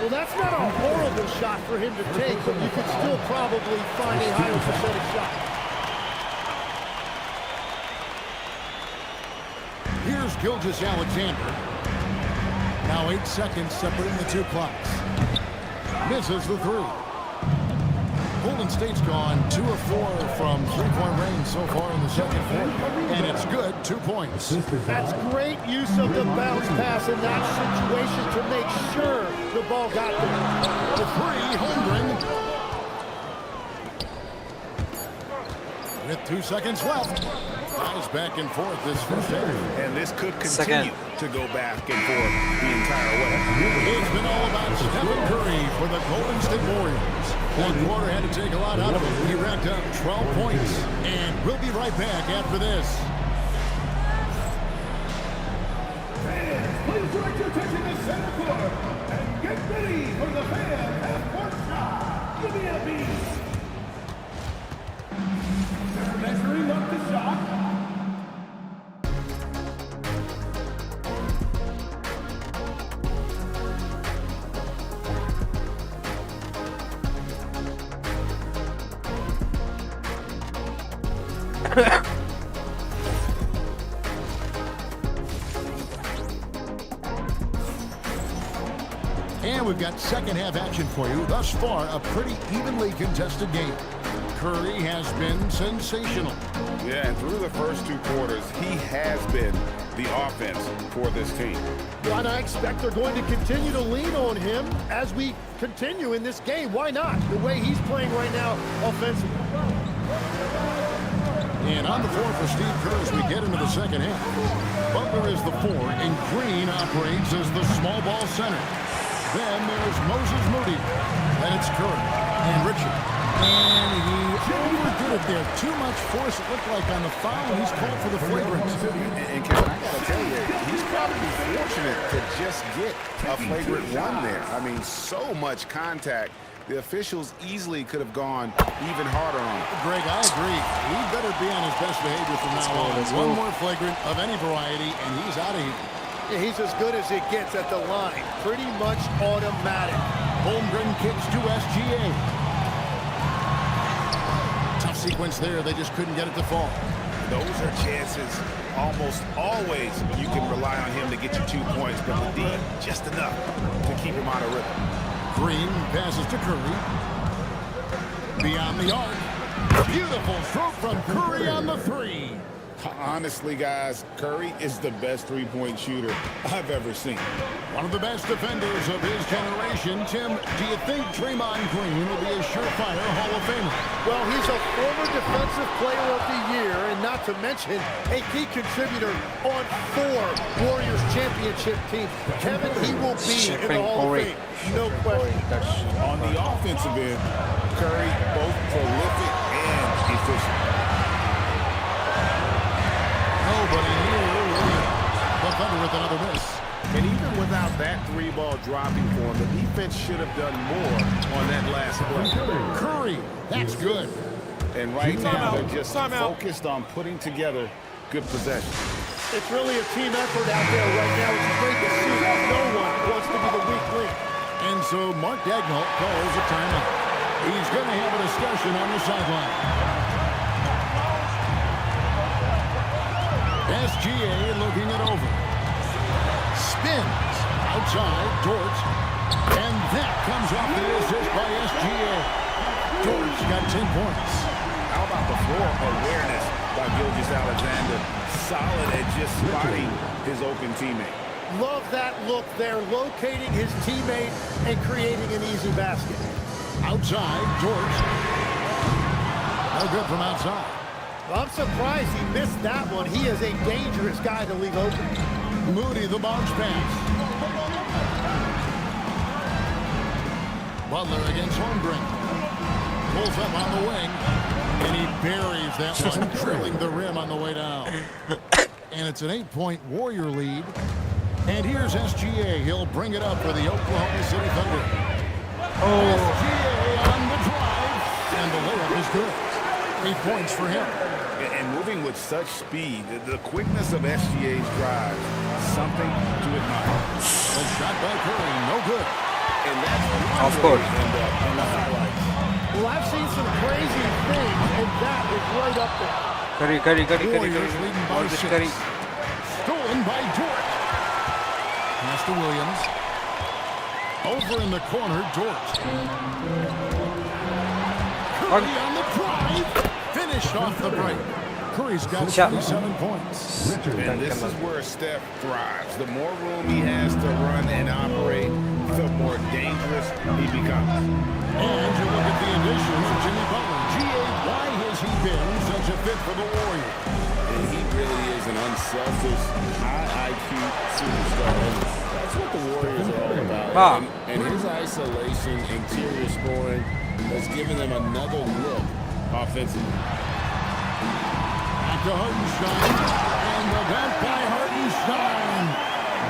Well, that's not a horrible shot for him to take, but you could still probably find a higher percentage shot. Here's Here's Gilgeous-Alexander. Now 8 seconds separating the two clocks. Misses the three. Golden State's gone 2 of 4 from three-point range so far in the second quarter. And it's good, 2 points. That's great use of the bounce pass in that situation to make sure the ball got there. The three, Holmgren. With 2 seconds left. Nice back and forth this first half. And this could continue to go back and forth the entire way. It's been all about Stephen Curry for the Golden State Warriors. One quarter had to take a lot out of him. He racked up 12 points. And we'll be right back after this. Please direct your attention to center court and get ready for the fan half-court shot. Give me a beat. They're measuring up the shot. And we've got second half action for you. Thus far, a pretty evenly contested game. Curry has been sensational. Yeah, and through the first 2 quarters, he has been the offense for this team. And I expect they're going to continue to lean on him as we continue in this game. Why not? The way he's playing right now offensively. And on the floor for Steve Kerr as we get into the second half. Butler is the 4, and Green operates as the small ball center. Then there's Moses Moody. Then it's Curry and Richard. And he overdid it there. Too much force, it looked like, on the foul, and he's called for the flagrant. And Kevin, I got to tell you, he's probably fortunate to just get a flagrant one there. I mean, so much contact. The officials easily could have gone even harder on it. Greg, I agree. He better be on his best behavior from now on. One more flagrant of any variety, and he's out of here. Yeah, he's as good as it gets at the line. Pretty much automatic. Holmgren kicks to SGA. Tough sequence there. They just couldn't get it to fall. Those are chances almost always you can rely on him to get you 2 points, but the D, just enough to keep him out of rhythm. Green passes to Curry. Beyond the arc. Beautiful stroke from Curry on the 3. Honestly, guys, Curry is the best three-point shooter I've ever seen. One of the best defenders of his generation. Tim, do you think Draymond Green will be a surefire Hall of Famer? Well, he's a former Defensive Player of the Year, and not to mention a key contributor on 4 Warriors championship teams. Kevin, he will be in the Hall of Fame. No question. On the offensive end, Curry both prolific and efficient. Nobody here. The Thunder with another miss. And even without that 3-ball dropping for him, the defense should have done more on that last play. Curry, that's good. And right now, they're just focused on putting together good possession. It's really a team effort out there right now, which is great to see. No one wants to be the weak link. And so Mark Daigneault calls a timeout. He's going to have a discussion on the sideline. SGA looking it over. Spins outside, Dort. And that comes off the assist by SGA. Dort's got 10 points. How about the floor awareness by Gilgeous-Alexander? Solid at just spotting his open teammate. Love that look there, locating his teammate and creating an easy basket. Outside, Dort. No good from outside. Well, I'm surprised he missed that one. He is a dangerous guy to leave open. Moody, the bounce pass. Butler against Holmgren. Pulls up on the wing. And he buries that one, drilling the rim on the way down. And it's an 8-point Warrior lead. And here's SGA. He'll bring it up for the Oklahoma City Thunder. SGA on the drive. And the layup is good. 8 points for him. And moving with such speed, the quickness of SGA's drive, something to admire. A shot by Curry, no good. And that's Of course. end up in the highlights. Well, I've seen some crazy things, and that is right up there. Curry. Warriors leading by 6. Stolen in by Dort. Pass to Williams. Over in the corner, Dort. Curry on the drive. Finished off the break. Curry's got 27 points. And this is where Steph thrives. The more room he has to run and operate, the more dangerous he becomes. And you look at the additions of Jimmy Butler. G.A., why has he been such a fit for the Warriors? And he really is an unselfish, high IQ superstar. And that's what the Warriors are all about. And his isolation, interior scoring, has given them another look offensively. To Hartenstein, and the dunk by Hartenstein.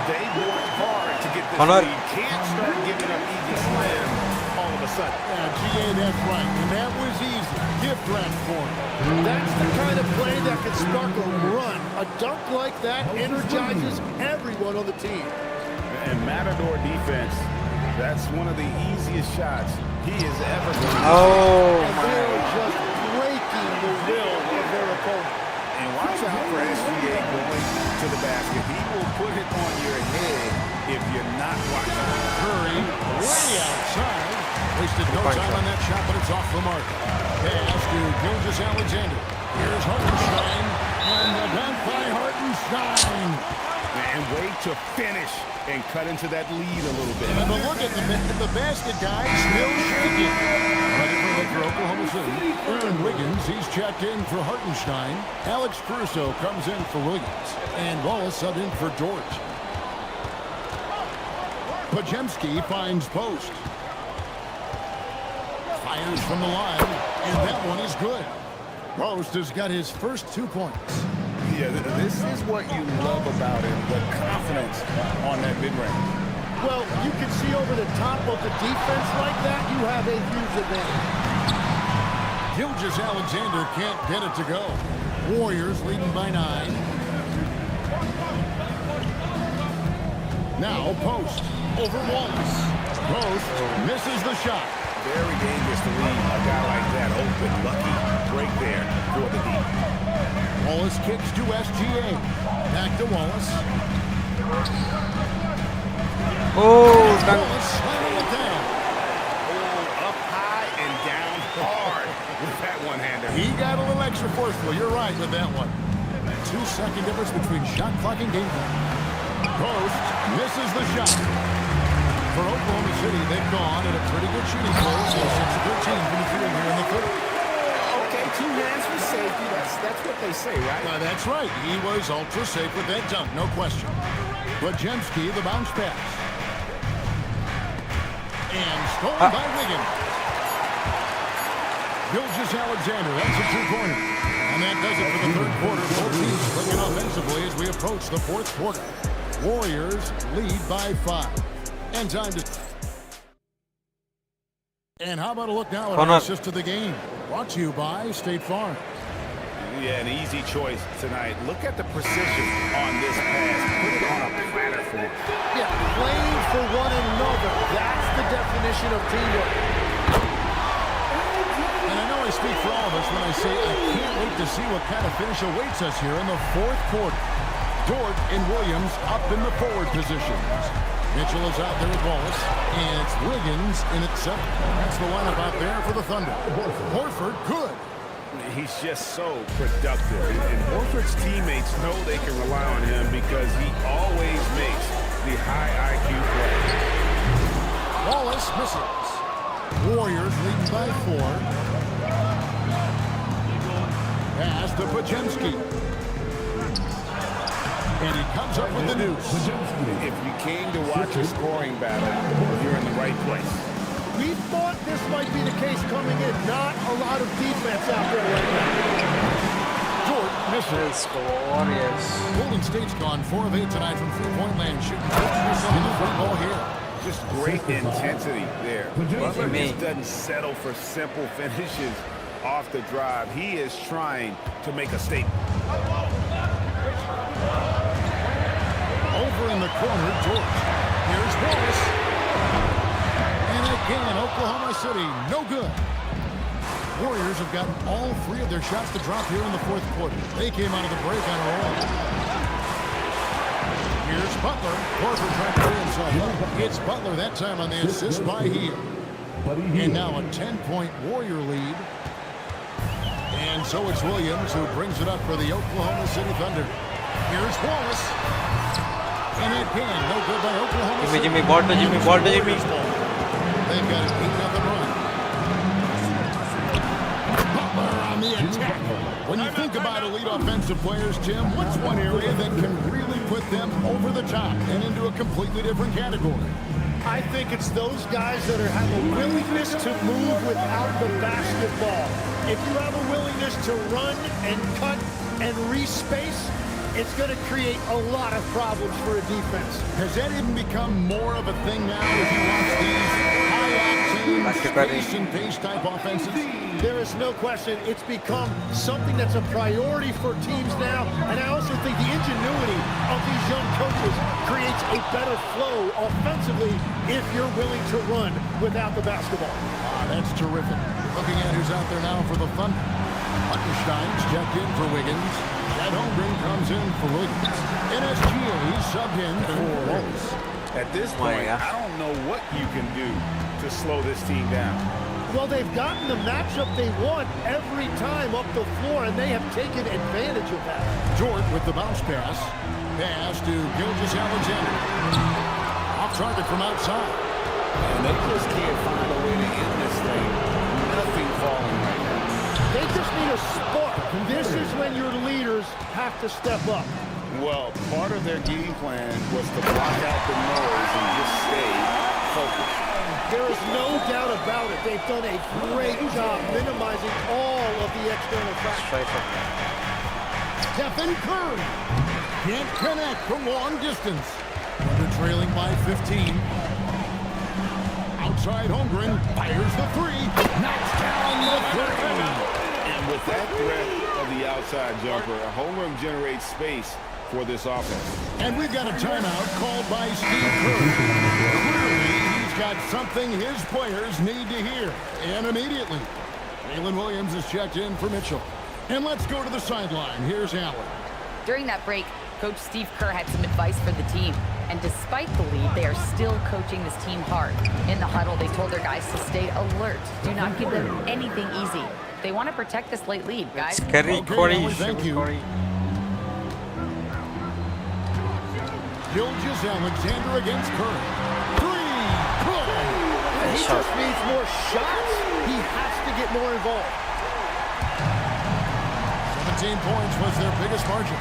They worked hard to get this lead. Can't start giving up easy slam all of a sudden. Yeah, G.A., that's right. And that was easy. Gift wrap for him. That's the kind of play that can spark a run. A dunk like that energizes everyone on the team. And Matador defense, that's one of the easiest shots he has ever been. Oh, and they're just breaking the will of their opponent. And watch out for SGA going to the basket. He will put it on your head if you're not watching. Curry way outside. Wasted no time on that shot, but it's off the mark. Pass to Gilgeous-Alexander. Here's Hartenstein. And the dunk by Hartenstein. And way to finish and cut into that lead a little bit. And look at the basket guy still shaking. Ready for Oklahoma City. Aaron Wiggins, he's checked in for Hartenstein. Alex Caruso comes in for Williams. And Wallace subbed in for Dort. Pajemski finds post. Fires from the line. And that one is good. Post has got his first 2 points. Yeah, this is what you love about him, the confidence on that mid-range. Well, you can see over the top of the defense like that, you have a huge advantage. Gilgeous-Alexander can't get it to go. Warriors leading by 9. Now Post over Wallace. Post misses the shot. Very dangerous to leave a guy like that open. Lucky break there for the deep. Wallace kicks to SGA. Back to Wallace. Oh, Wallace slamming it down. Oh, up high and down hard with that one-hander. He got a little extra forceful. You're right with that one. 2-second difference between shot clock and game clock. Post misses the shot. For Oklahoma City, they've gone at a pretty good shooting close. So 6-13 from the field here in the third. Okay, 2 hands for safety. That's what they say, right? That's right. He was ultra safe with that dunk, no question. Pajemski, the bounce pass. And stolen by Wiggins. Gilgeous-Alexander, that's a 2-pointer. And that does it for the third quarter. Both teams clicking offensively as we approach the fourth quarter. Warriors lead by 5. And time to... And how about a look now at our assist to the game? Brought to you by State Farm. Yeah, an easy choice tonight. Look at the precision on this pass. Put it on a platter for it. Yeah, playing for one another. That's the definition of teamwork. And I know I speak for all of us when I say I can't wait to see what kind of finish awaits us here in the fourth quarter. Dort and Williams up in the forward positions. Mitchell is out there with Wallace, and it's Wiggins in at 7. That's the lineup out there for the Thunder. Horford, good. He's just so productive. And Horford's teammates know they can rely on him because he always makes the high IQ play. Wallace misses. Warriors leading by 4. Pass to Pajemski. And he comes up with the deuce. If you came to watch a scoring battle, you're in the right place. We thought this might be the case coming in. Not a lot of defense out there right now. Dort misses. Warriors. Golden State's gone 4 of 8 tonight from three-point land, shooting 50% in the free ball here. Just great intensity there. Butler just doesn't settle for simple finishes off the drive. He is trying to make a statement. Over in the corner, Dort. Here's Wallace. And again, Oklahoma City, no good. Warriors have gotten all 3 of their shots to drop here in the fourth quarter. They came out of the break on a roll. Here's Butler. Horford trying to free himself up. It's Butler that time on the assist by Hield. And now a 10-point Warrior lead. And so it's Williams who brings it up for the Oklahoma City Thunder. Here's Wallace. And again, no good by Oklahoma City. Jimmy, ball to Jimmy, ball to Jimmy. They've got an 8-0 run. Butler on the attack. When you think about elite offensive players, Tim, what's one area that can really put them over the top and into a completely different category? I think it's those guys that have a willingness to move without the basketball. If you have a willingness to run and cut and respace, it's going to create a lot of problems for a defense. Has that even become more of a thing now as you watch these high-octane, space-and-pace type offenses? There is no question it's become something that's a priority for teams now, and I also think the ingenuity of these young coaches creates a better flow offensively if you're willing to run without the basketball. That's terrific. Looking at who's out there now for the Thunder. Hartenstein's checked in for Wiggins. Chad Holmgren comes in for Williams. And SGA subbed in for Wallace. At this point, I don't know what you can do to slow this team down. Well, they've gotten the matchup they want every time up the floor, and they have taken advantage of that. Jordan with the bounce pass. Pass to Gilgeous-Alexander. Off target from outside. And they just can't find a way to end this thing. Nothing falling right now. They just need a spark. This is when your leaders have to step up. Well, part of their game plan was to block out the noise and just stay focused. There is no doubt about it. They've done a great job minimizing all of the external factors. Stephen Curry can't connect from long distance. Under trailing by 15. Outside Holmgren fires the three. Knocks down the three. And with that threat of the outside jumper, Holmgren generates space for this offense. And we've got a timeout called by Steve Kerr. Clearly, he's got something his players need to hear. And immediately, Jalen Williams is checked in for Mitchell. And let's go to the sideline. Here's Allen. During that break, Coach Steve Kerr had some advice for the team. And despite the lead, they are still coaching this team hard. In the huddle, they told their guys to stay alert. Do not give them anything easy. They want to protect this late lead, guys. Curry, Corey, thank you. Gilgeous-Alexander against Curry. Three! Good! He just needs more shots. He has to get more involved. 17 points was their biggest margin.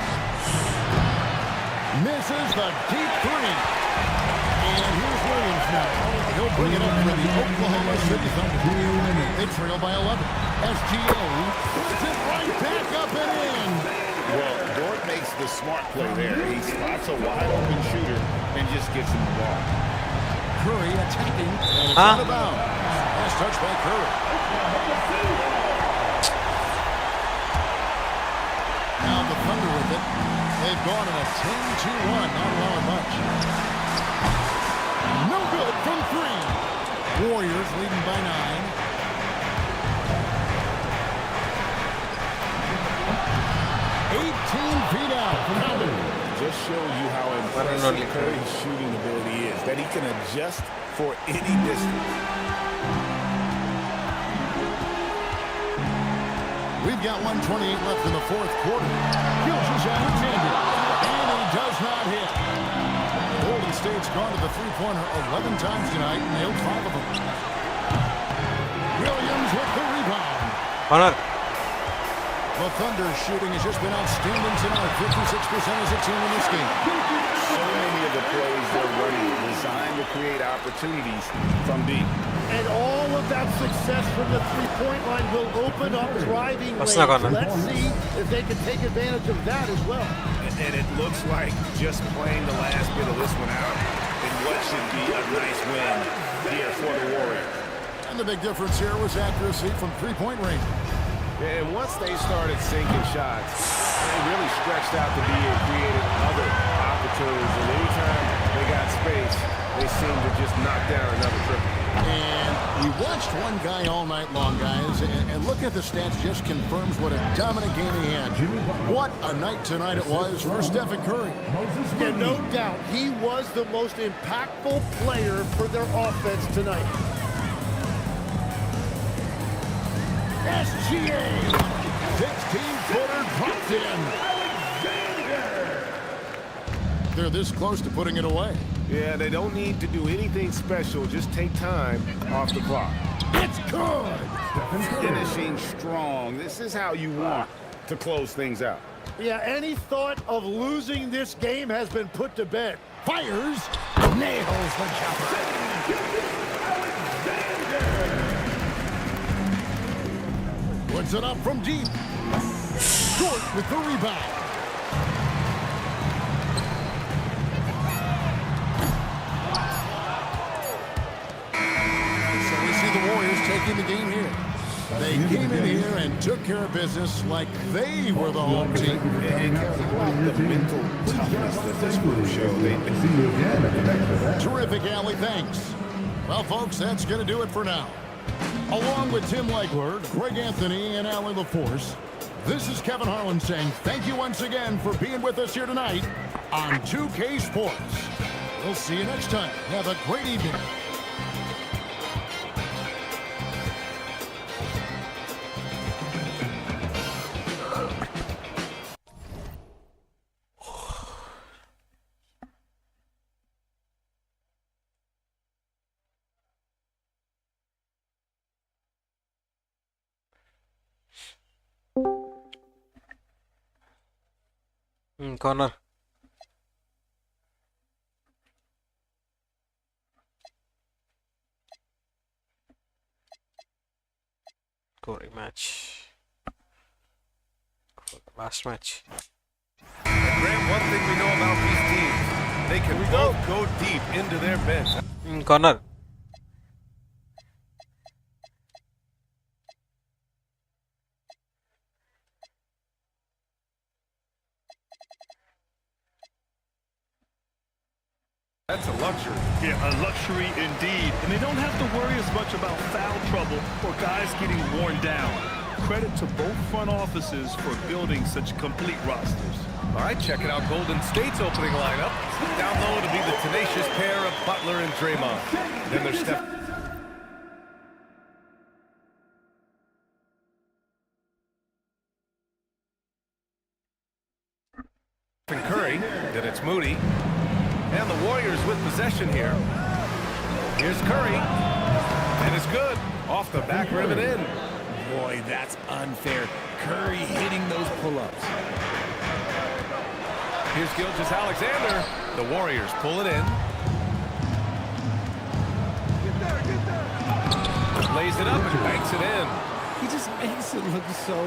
Misses the deep three. And here's Williams now. He'll bring it up for the Oklahoma City Thunder. They trail by 11. SGA puts it right back up and in. Well, Dort makes the smart play there. He spots a wide open shooter and just gets him the ball. Curry attacking, and it's out of bounds. Last touch by Curry. Now the Thunder with it. They've gone in a 10-2-1, not allowing much. No good from three. Warriors leading by 9. Feet out. Just shows you how impressive Curry's shooting ability is, that he can adjust for any distance. We've got 1:28 left in the fourth quarter. Gilgeous-Alexander, and he does not hit. Golden State's gone to the three-pointer 11 times tonight and nailed 5 of them. Williams with the rebound. Honor. The Thunder's shooting has just been outstanding tonight. 56% as a team in this game. So many of the plays they're running designed to create opportunities from deep. And all of that success from the three-point line will open up driving lanes. Let's see if they can take advantage of that as well. And it looks like just playing the last bit of this one out in what should be a nice win here for the Warriors. And the big difference here was accuracy from three-point range. And once they started sinking shots, they really stretched out the D and created other opportunities twos, and anytime they got space, they seem to just knock down another triple. And we watched one guy all night long, guys, and look at the stats just confirms what a dominant game he had. What a night tonight it was for Stephen Curry. Yeah, no doubt. He was the most impactful player for their offense tonight. SGA, 16-footer dropped in. They're this close to putting it away. Yeah, they don't need to do anything special. Just take time off the clock. It's good. Finishing strong. This is how you want to close things out. Yeah, any thought of losing this game has been put to bed. Fires, nails the jumper. Puts it up from deep. Short with the rebound. The Warriors taking the game here. They came in here and took care of business like they were the home team. And the mental toughness that this group showed. Terrific, Allie. Thanks. Well, folks, that's going to do it for now. Along with Tim Legler, Greg Anthony, and Allie LaForce, this is Kevin Harlan saying thank you once again for being with us here tonight on 2K Sports. We'll see you next time. Have a great evening. Corner. Scoring match. For the last match. Grant, one thing we know about these teams, they can both go deep into their bench. Corner. That's a luxury. Yeah, a luxury indeed. And they don't have to worry as much about foul trouble or guys getting worn down. Credit to both front offices for building such complete rosters. All right, check it out. Golden State's opening lineup. Down low to be the tenacious pair of Butler and Draymond. Then there's Stephen Curry. Then it's Moody. And the Warriors with possession here. Here's Curry. And it's good. Off the back rim and in. Boy, that's unfair. Curry hitting those pull-ups. Here's Gilgeous-Alexander. The Warriors pull it in. Lays it up and banks it in. He just makes it look so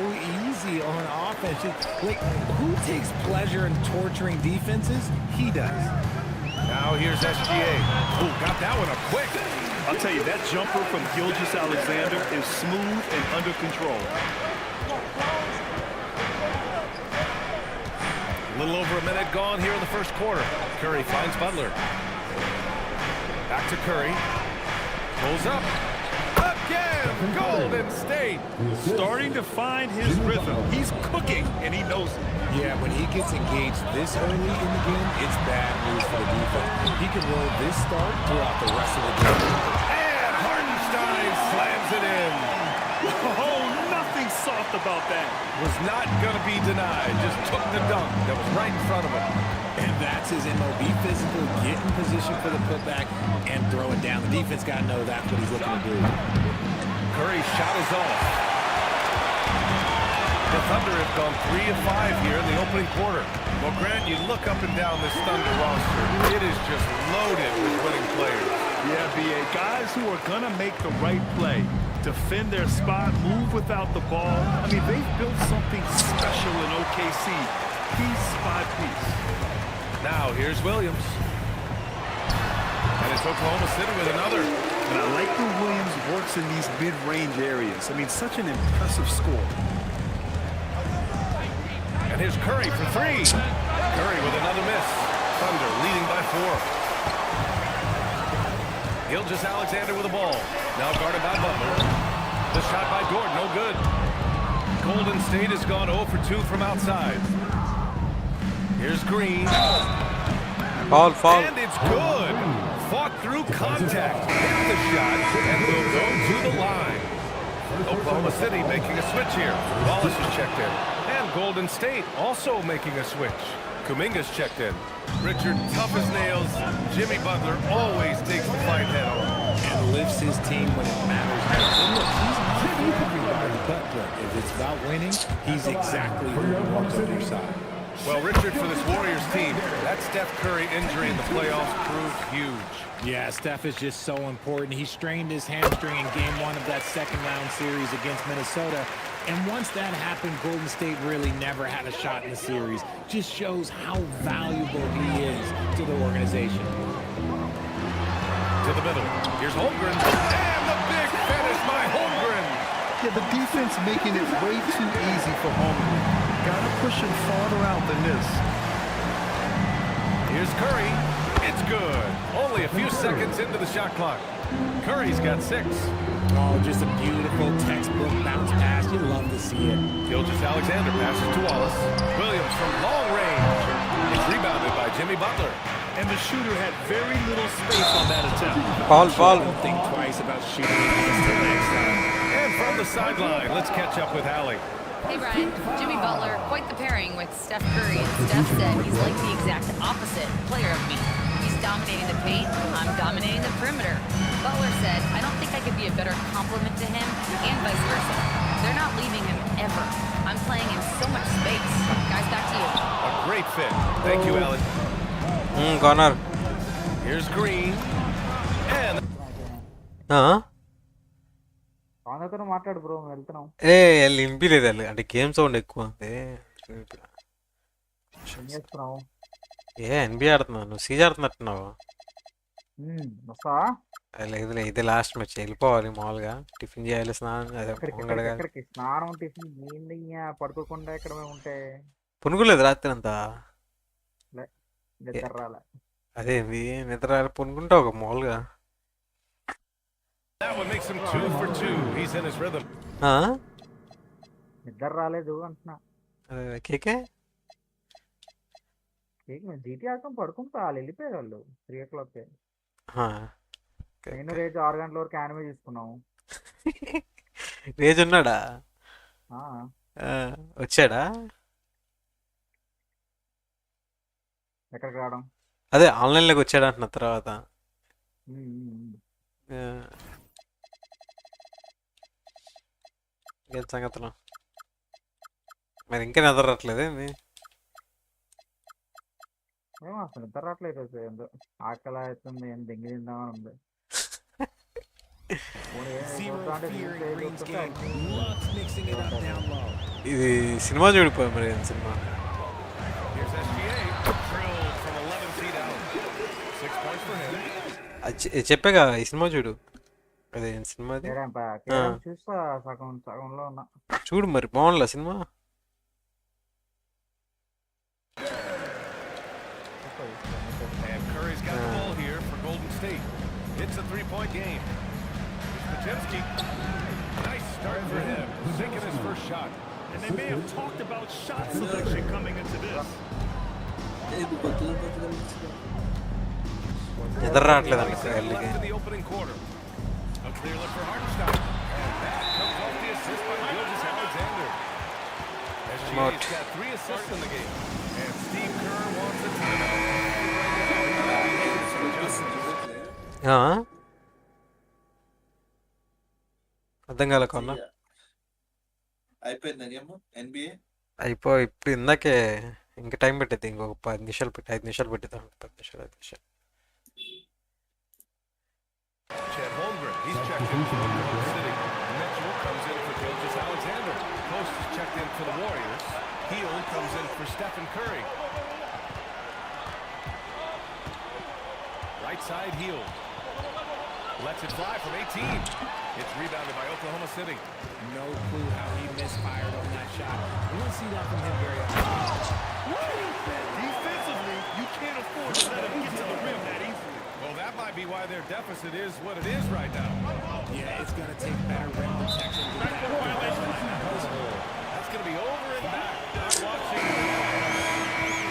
easy on offense. Like, who takes pleasure in torturing defenses? He does. Now here's SGA. Ooh, got that one up quick. I'll tell you, that jumper from Gilgeous-Alexander is smooth and under control. A little over a minute gone here in the first quarter. Curry finds Butler. Back to Curry. Pulls up. Again, Golden State. Starting to find his rhythm. He's cooking, and he knows it. Yeah, when he gets engaged this early in the game, it's bad news for the defense. He can roll this start throughout the rest of the game. And Hartenstein slams it in. Oh, nothing soft about that. Was not going to be denied. Just took the dunk that was right in front of him. And that's his MO. Be physical, get in position for the putback, and throw it down. The defense got to know that's what he's looking to do. Curry's shot is off. The Thunder have gone 3 of 5 here in the opening quarter. Well, Grant, you look up and down this Thunder roster. It is just loaded with winning players. Yeah, B.A. Guys who are going to make the right play, defend their spot, move without the ball. I mean, they've built something special in OKC, piece by piece. Now, here's Williams. And it's Oklahoma City with another. And I like the Williams works in these mid-range areas. I mean, such an impressive score. And here's Curry for 3. Curry with another miss. Thunder leading by 4. Gilgeous-Alexander with the ball. Now guarded by Butler. The shot by Gordon, no good. Golden State has gone 0 for 2 from outside. Here's Green. Foul. And it's good. Fought through contact. Hit the shot and will go to the line. Oklahoma City making a switch here. Wallace is checked in. And Golden State also making a switch. Kuminga's checked in. Richard, tough as nails. Jimmy Butler always takes the fight head on. And lifts his team when it matters most. And look, he's not for everybody, but look, if it's about winning, he's exactly who you want on your side. Well, Richard, for this Warriors team, that Steph Curry injury in the playoffs proved huge. Yeah, Steph is just so important. He strained his hamstring in game 1 of that second-round series against Minnesota. And once that happened, Golden State really never had a shot in the series. Just shows how valuable he is to the organization. To the middle. Here's Holmgren. And the big finish by Holmgren. Yeah, the defense making it way too easy for Holmgren. Gotta push him farther out than this. Here's Curry. It's good. Only a few seconds into the shot clock. Curry's got 6. Oh, just a beautiful textbook bounce pass. You love to see it. Gilgeous-Alexander passes to Wallace. Williams from long range. It's rebounded by Jimmy Butler. And the shooter had very little space on that attempt. Foul. Don't think twice about shooting against the next time. And from the sideline, let's catch up with Allie. Hey, Brian. Jimmy Butler, quite the pairing with Steph Curry. And Steph said he's like the exact opposite player of me. He's dominating the paint. I'm dominating the perimeter. Butler said, I don't think I could be a better complement to him and vice versa. They're not leaving him ever. I'm playing in so much space. Guys, back to you. A great fit. Thank you, Allen. Corner. Here's Green. And మాట్లాడు bro వెళ్తున్నాం వెళ్ళి వినిపించలేదు వెళ్ళి అంటే game sound ఎక్కువ ఉంది NB ఆడుతున్నావు నువ్వు సీజ్ ఆడుతున్నట్టున్నావు వస్తావా లేదులే ఇదే లాస్ట్ మ్యాచ్ వెళ్ళిపోవాలి మామూలుగా టిఫిన్ చేయాలి స్నానం స్నానం టిఫిన్ పడుకోకుండా ఇక్కడ ఉంటే పునుగులేదు రాత్రి అంతా నిద్ర రాలే అదేంది నిద్ర పునుకుంటావు ఒక మామూలుగా that one makes him 2 for 2. He's in his rhythm. నిద్ర రాలేదు అంటున్నా కేకే జీటీ ఆడటం పడుకుంటా వాళ్ళు వెళ్ళిపోయారు వాళ్ళు 3 o'clock నేను రేజ్ 6 గంటల వరకు యానిమే తీసుకున్నాము రేజ్ ఉన్నాడా వచ్చాడా ఎక్కడికి రావడం అదే ఆన్లైన్లోకి వచ్చాడా అంటున్న తర్వాత సంగతులు మరి ఇంకా నిద్ర రావట్లేదు ఏంది ఏమో అసలు నిద్ర రావట్లేదు ఈరోజు ఏందో ఆకలి అవుతుంది ఏం దెంగి తిందామని ఉంది ఇది సినిమా చూడిపోయి మరి సినిమా చెప్పాగా ఈ సినిమా చూడు అదే సినిమా చూస్తా సగంలో ఉన్నా చూడు మరి బాగుండలా cinema And Curry's got the ball here for Golden State. It's a 3-point game. Podziemski. Nice start for him. Sinking his first shot. And they may have talked about shot selection coming into this. నిద్ర రావట్లేదు అండి In the opening quarter. A clear look for Hartenstein. And that comes off the assist by Gilgeous-Alexander. SGA's got 3 assists in the game. And Steve Kerr wants a timeout. అర్థం కాలే కొన్నా అయిపోయి ఇప్పుడు ఇందాకే ఇంకా టైం పెట్టేది ఇంకొక 10 నిమిషాలు పెట్టి 5 నిమిషాలు పెట్టేద్దాం 10 నిమిషాలు 5 నిమిషాలు Chad Holmgren, he's checked in for Oklahoma City. Mitchell comes in for Gilgeous-Alexander. Post is checked in for the Warriors. Hield comes in for Stephen Curry. Right side, Hield. Lets it fly from 18. It's rebounded by Oklahoma City. No clue how he misfired on that shot. We don't see that from him very often. Defensively, you can't afford to let him get to the rim that easily. Well, that might be why their deficit is what it is right now. Yeah, it's going to take better rim protection to get that hole. That's going to be over and back. Not watching.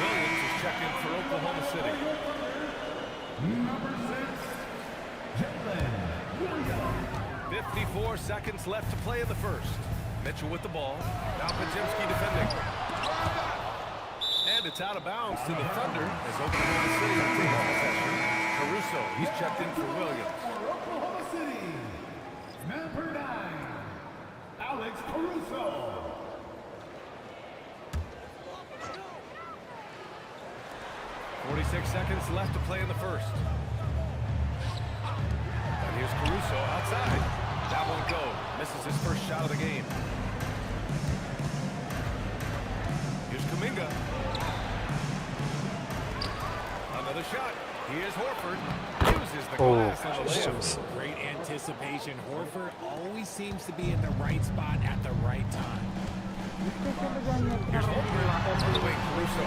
Williams is checked in for Oklahoma City. Number 6, Jalen Williams. 54 seconds left to play in the first. Mitchell with the ball. Now Pajemski defending. And it's out of bounds to the Thunder as Oklahoma City takes possession. Caruso, he's checked in for Williams. For Oklahoma City, number 9, Alex Caruso. 46 seconds left to play in the first. And here's Caruso outside. That won't go. Misses his first shot of the game. Here's Kuminga. Another shot. Here's Horford. Uses the glass on the layup. Great anticipation. Horford always seems to be in the right spot at the right time. Here's Horford on the wing. Caruso.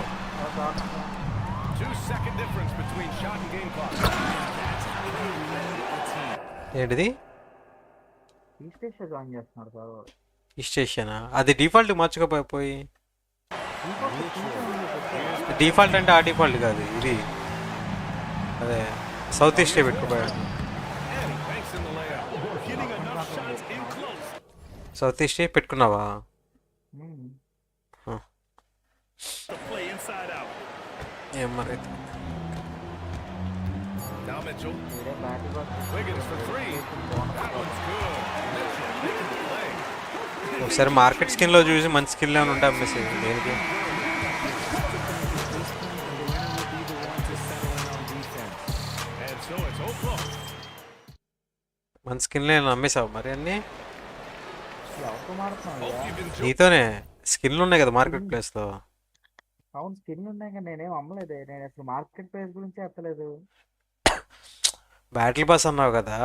2-second difference between shot and game clock. That's how they lead a team. ఏంటిది ఈ station join చేస్తున్నాడు sir వాడు. ఈ స్టేషనా? అది default మార్చుకోపోయి. Default అంటే ఆ default కాదు ఇది. అదే south ఈస్టే పెట్టుకోపోయాడు. And he banks in the layup. Getting enough shots in close. South ఈస్టే పెట్టుకున్నావా? To play inside out. ఏం మరి. Now Mitchell. వేరే batting Wiggins for 3. That one's good. Mitchell making the play. ఒకసారి మార్కెట్ స్కిన్లో చూసి మంచి స్కిల్ ఏమైనా ఉంటా అమ్మేసి దేనికి. And so it's Oklahoma. మంచి స్కిన్లో ఏమైనా అమ్మేసావు మరి అన్నీ? ఎవరితో మారుతున్నావు? Hope you've enjoyed. నీతోనే స్కిన్లు ఉన్నాయి కదా మార్కెట్ ప్లేస్లో. అవును స్కిన్ ఉన్నాయి కానీ నేనేం అమ్మలేదే. నేను అసలు మార్కెట్ ప్రైస్ గురించి ఎత్తలేదు. బ్యాటిల్ పాస్ అన్నావు కదా.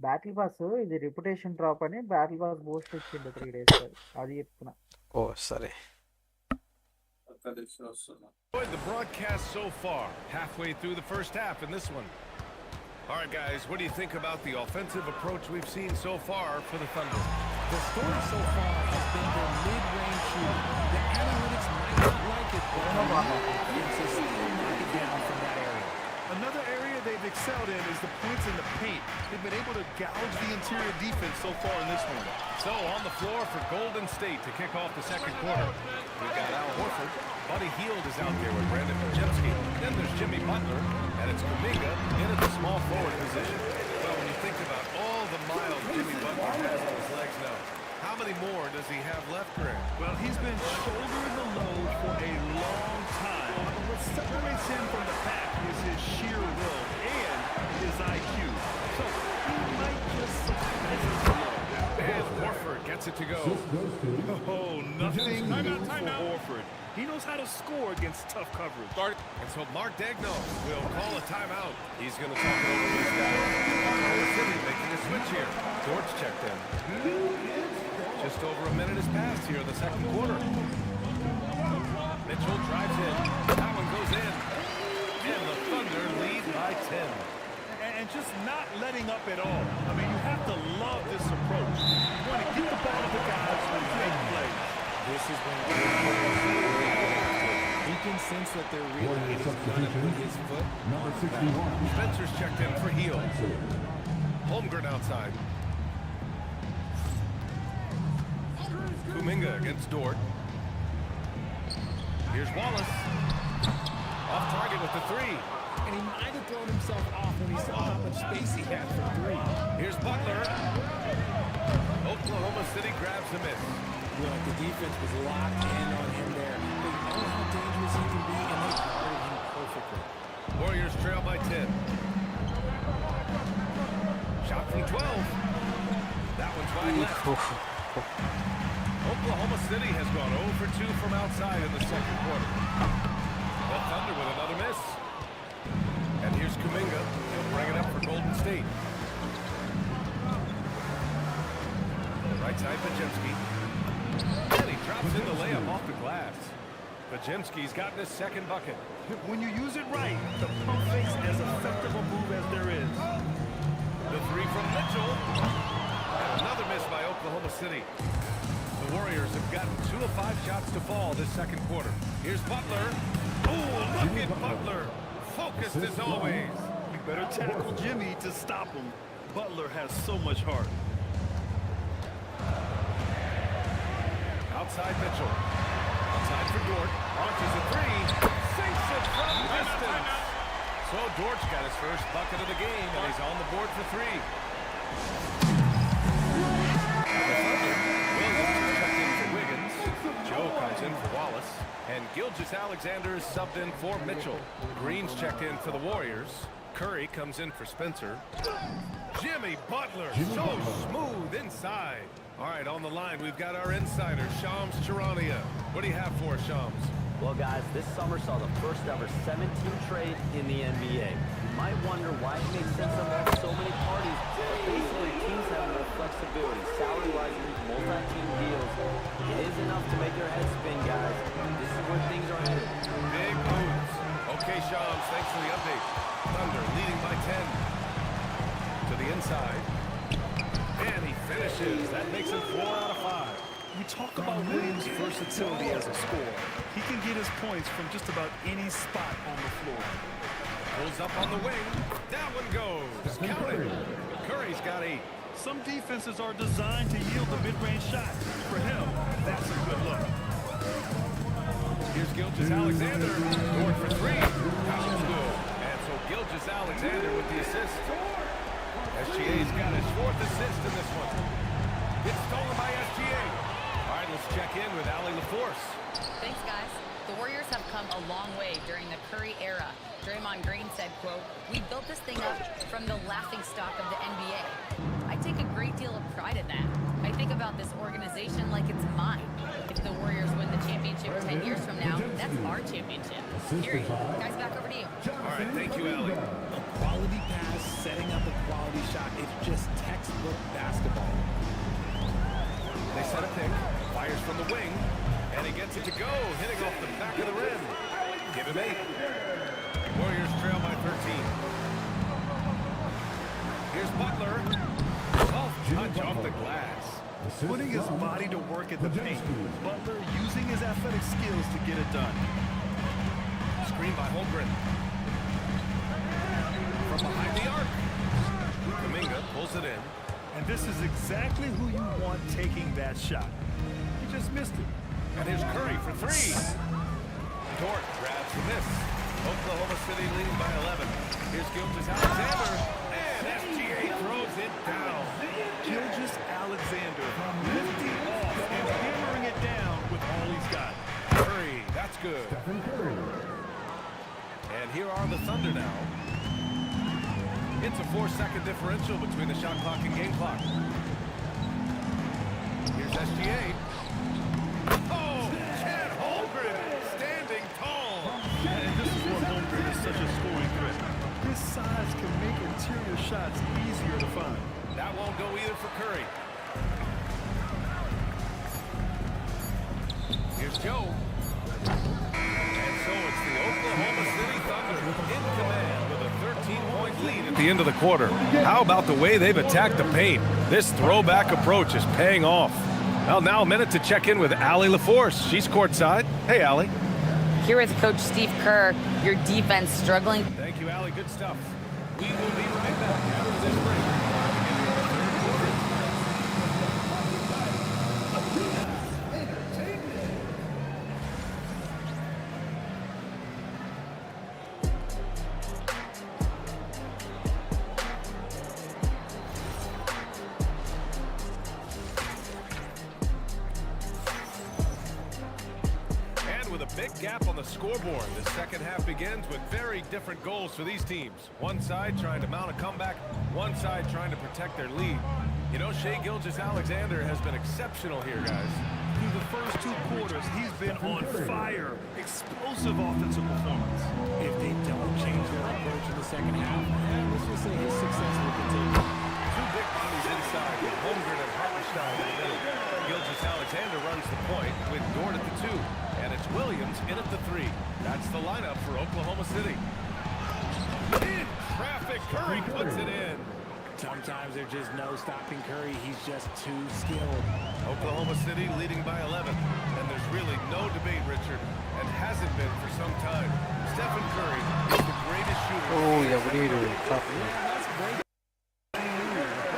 బ్యాటిల్ పాస్ ఇది రిప్యుటేషన్ డ్రాప్ అని బ్యాటిల్ పాస్ బూస్ట్ ఇచ్చిండు 3 days అది చెప్తున్నా. ఓ సరే. Enjoyed the broadcast so far. Halfway through the first half in this one. All right, guys, what do you think about the offensive approach we've seen so far for the Thunder? The story so far has been their mid-range shooting. The analytics might not like it, but the offense is still knock it down from that area. Another area they've excelled in is the points in the paint. They've been able to gouge the interior defense so far in this one. So on the floor for Golden State to kick off the second quarter. We've got Al Horford. Buddy Hield is out there with Brandon Pajemski. Then there's Jimmy Butler, and it's Kuminga in at the small forward position. Well, when you think about all the miles Jimmy Butler has on his legs now, how many more does he have left, Grant? Well, he's been shouldering the load for a long time. But what separates him from the pack is his sheer will and his IQ. So he might just surprise us a little. And Horford gets it to go. Oh, nothing new for Horford. He knows how to score against tough coverage. And so Mark Daigneault will call a timeout. He's going to talk it over with his guys. Oklahoma City making a switch here. George checked in. Just over a minute has passed here in the second quarter. Mitchell drives in. That one goes in. And the Thunder lead by 10. And just not letting up at all. I mean, you have to love this approach. You want to get the ball to the guys who make plays. This is when he can sense that they're really getting going to put his foot. Number 61. Spencer's checked in for Hield. Holmgren outside. Kuminga against Dort. Here's Wallace. Off target with the 3. And he might have thrown himself off when he saw how much space he had for 3. Here's Butler. Oklahoma City grabs the miss. Look, the defense was locked in on him there. They know how dangerous he can be, and they guarded him perfectly. Warriors trail by 10. Shot from 12. That one's wide left. Oklahoma City has gone 0 for 2 from outside in the second quarter. The Thunder with another miss. And here's Kuminga. He'll bring it up for Golden State. Right side, Pajemski. And he drops in the layup off the glass. Bajinski's gotten his second bucket. When you use it right, the pump fake's as effective a move as there is. The three from Mitchell. And another miss by Oklahoma City. The Warriors have gotten 2 of 5 shots to fall this second quarter. Here's Butler. Oh, look at Butler. Focused as always. You better tackle Jimmy to stop him. Butler has so much heart. Outside Mitchell. Outside for Dort. Launches a three. Sinks it from distance. So Dort's got his first bucket of the game, and he's on the board for 3. The Thunder. Williams is checked in for Wiggins. Joe comes in for Wallace. And Gilgeous-Alexander is subbed in for Mitchell. Green's checked in for the Warriors. Curry comes in for Spencer. Jimmy Butler, so smooth inside. All right, on the line, we've got our insider, Shams Charania. What do you have for us, Shams? Well, guys, this summer saw the first ever 7-team trade in the NBA. You might wonder why it makes sense to involve so many parties, but basically teams have more flexibility, salary-wise, in these multi-team deals. It is enough to make your head spin, guys. This is where things are headed. Big moves. Okay, Shams, thanks for the update. Thunder leading by 10. To the inside. And he finishes. That makes him 4 out of 5. We talk about Williams' versatility as a scorer. He can get his points from just about any spot on the floor. Pulls up on the wing. That one goes. Count it. Curry's got 8. Some defenses are designed to yield the mid-range shot. For him, that's a good look. Here's Gilgeous-Alexander. Dort for 3. That was good. And so Gilgeous-Alexander with the assist. SGA's got his 4th assist in this one. It's stolen by SGA. All right, let's check in with Allie LaForce. Thanks, guys. The Warriors have come a long way during the Curry era. Draymond Green said, quote, "We built this thing up from the laughingstock of the NBA." I take a great deal of pride in that. I think about this organization like it's mine. If the Warriors win the championship 10 years from now, that's our championship. Period. Guys, back over to you. All right, thank you, Allie. A quality pass, setting up a quality shot. It's just textbook basketball. They set a pick, fires from the wing, and he gets it to go, hitting off the back of the rim. Give him 8. Warriors trail by 13. Here's Butler. Oh, touch off the glass. Putting his body to work at the paint. Butler using his athletic skills to get it done. Screen by Holmgren. From behind the arc. Kuminga pulls it in. And this is exactly who you want taking that shot. He just missed it. And here's Curry for 3. Dort grabs the miss. Oklahoma City leading by 11. Here's Gilgeous-Alexander. And SGA throws it down. Gilgeous-Alexander lifting off and hammering it down with all he's got. Curry, that's good. And here are the Thunder now. It's a 4-second differential between the shot clock and game clock. Here's SGA. Oh, Chad Holmgren standing tall. And this is where Holmgren is such a scoring threat. His size can make interior shots easier to find. That won't go either for Curry. Here's Joe. And so it's the Oklahoma City Thunder in command with a 13-point lead at the end of the quarter. How about the way they've attacked the paint? This throwback approach is paying off. Well, now a minute to check in with Allie LaForce. She's courtside. Hey, Allie. Here with Coach Steve Kerr, your defense struggling. Thank you, Allie. Good stuff. We will be right back after this break. Big gap on the scoreboard. The second half begins with very different goals for these teams. One side trying to mount a comeback, one side trying to protect their lead. You know, Shai Gilgeous-Alexander has been exceptional here, guys. Through the first 2 quarters, he's been on fire. Explosive offensive performance. If they don't change their approach in the second half, let's just say his success will continue. 2 big bodies inside with Holmgren and Hartenstein in the middle. Gilgeous-Alexander runs the point with Dort at the 2. And it's Williams in at the 3. That's the lineup for Oklahoma City. In traffic, Curry puts it in. Sometimes there's just no stopping Curry. He's just too skilled. Oklahoma City leading by 11. And there's really no debate, Richard, and hasn't been for some time. Stephen Curry is the greatest shooter. Oh, yeah, what are you doing? Stop. That's great.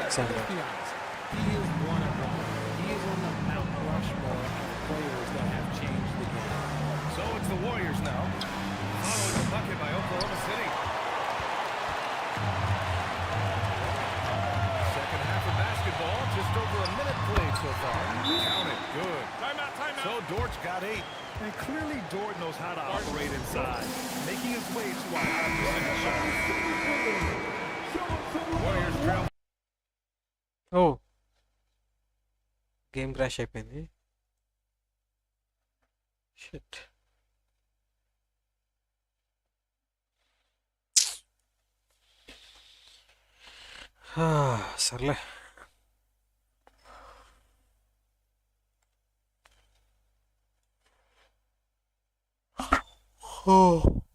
Let's Let's be honest. He is one of them. He is on the Mount Rushmore of players that have changed the game. So it's the Warriors now, following the bucket by Oklahoma City. Second half of basketball, just over a minute played so far. Count it, good. Timeout. So Dortch got 8. And clearly Dort knows how to operate inside, making his way to a high percentage shot. Warriors trail. Oh, game crash అయిపోయింది. Shit. సర్లే. Oh.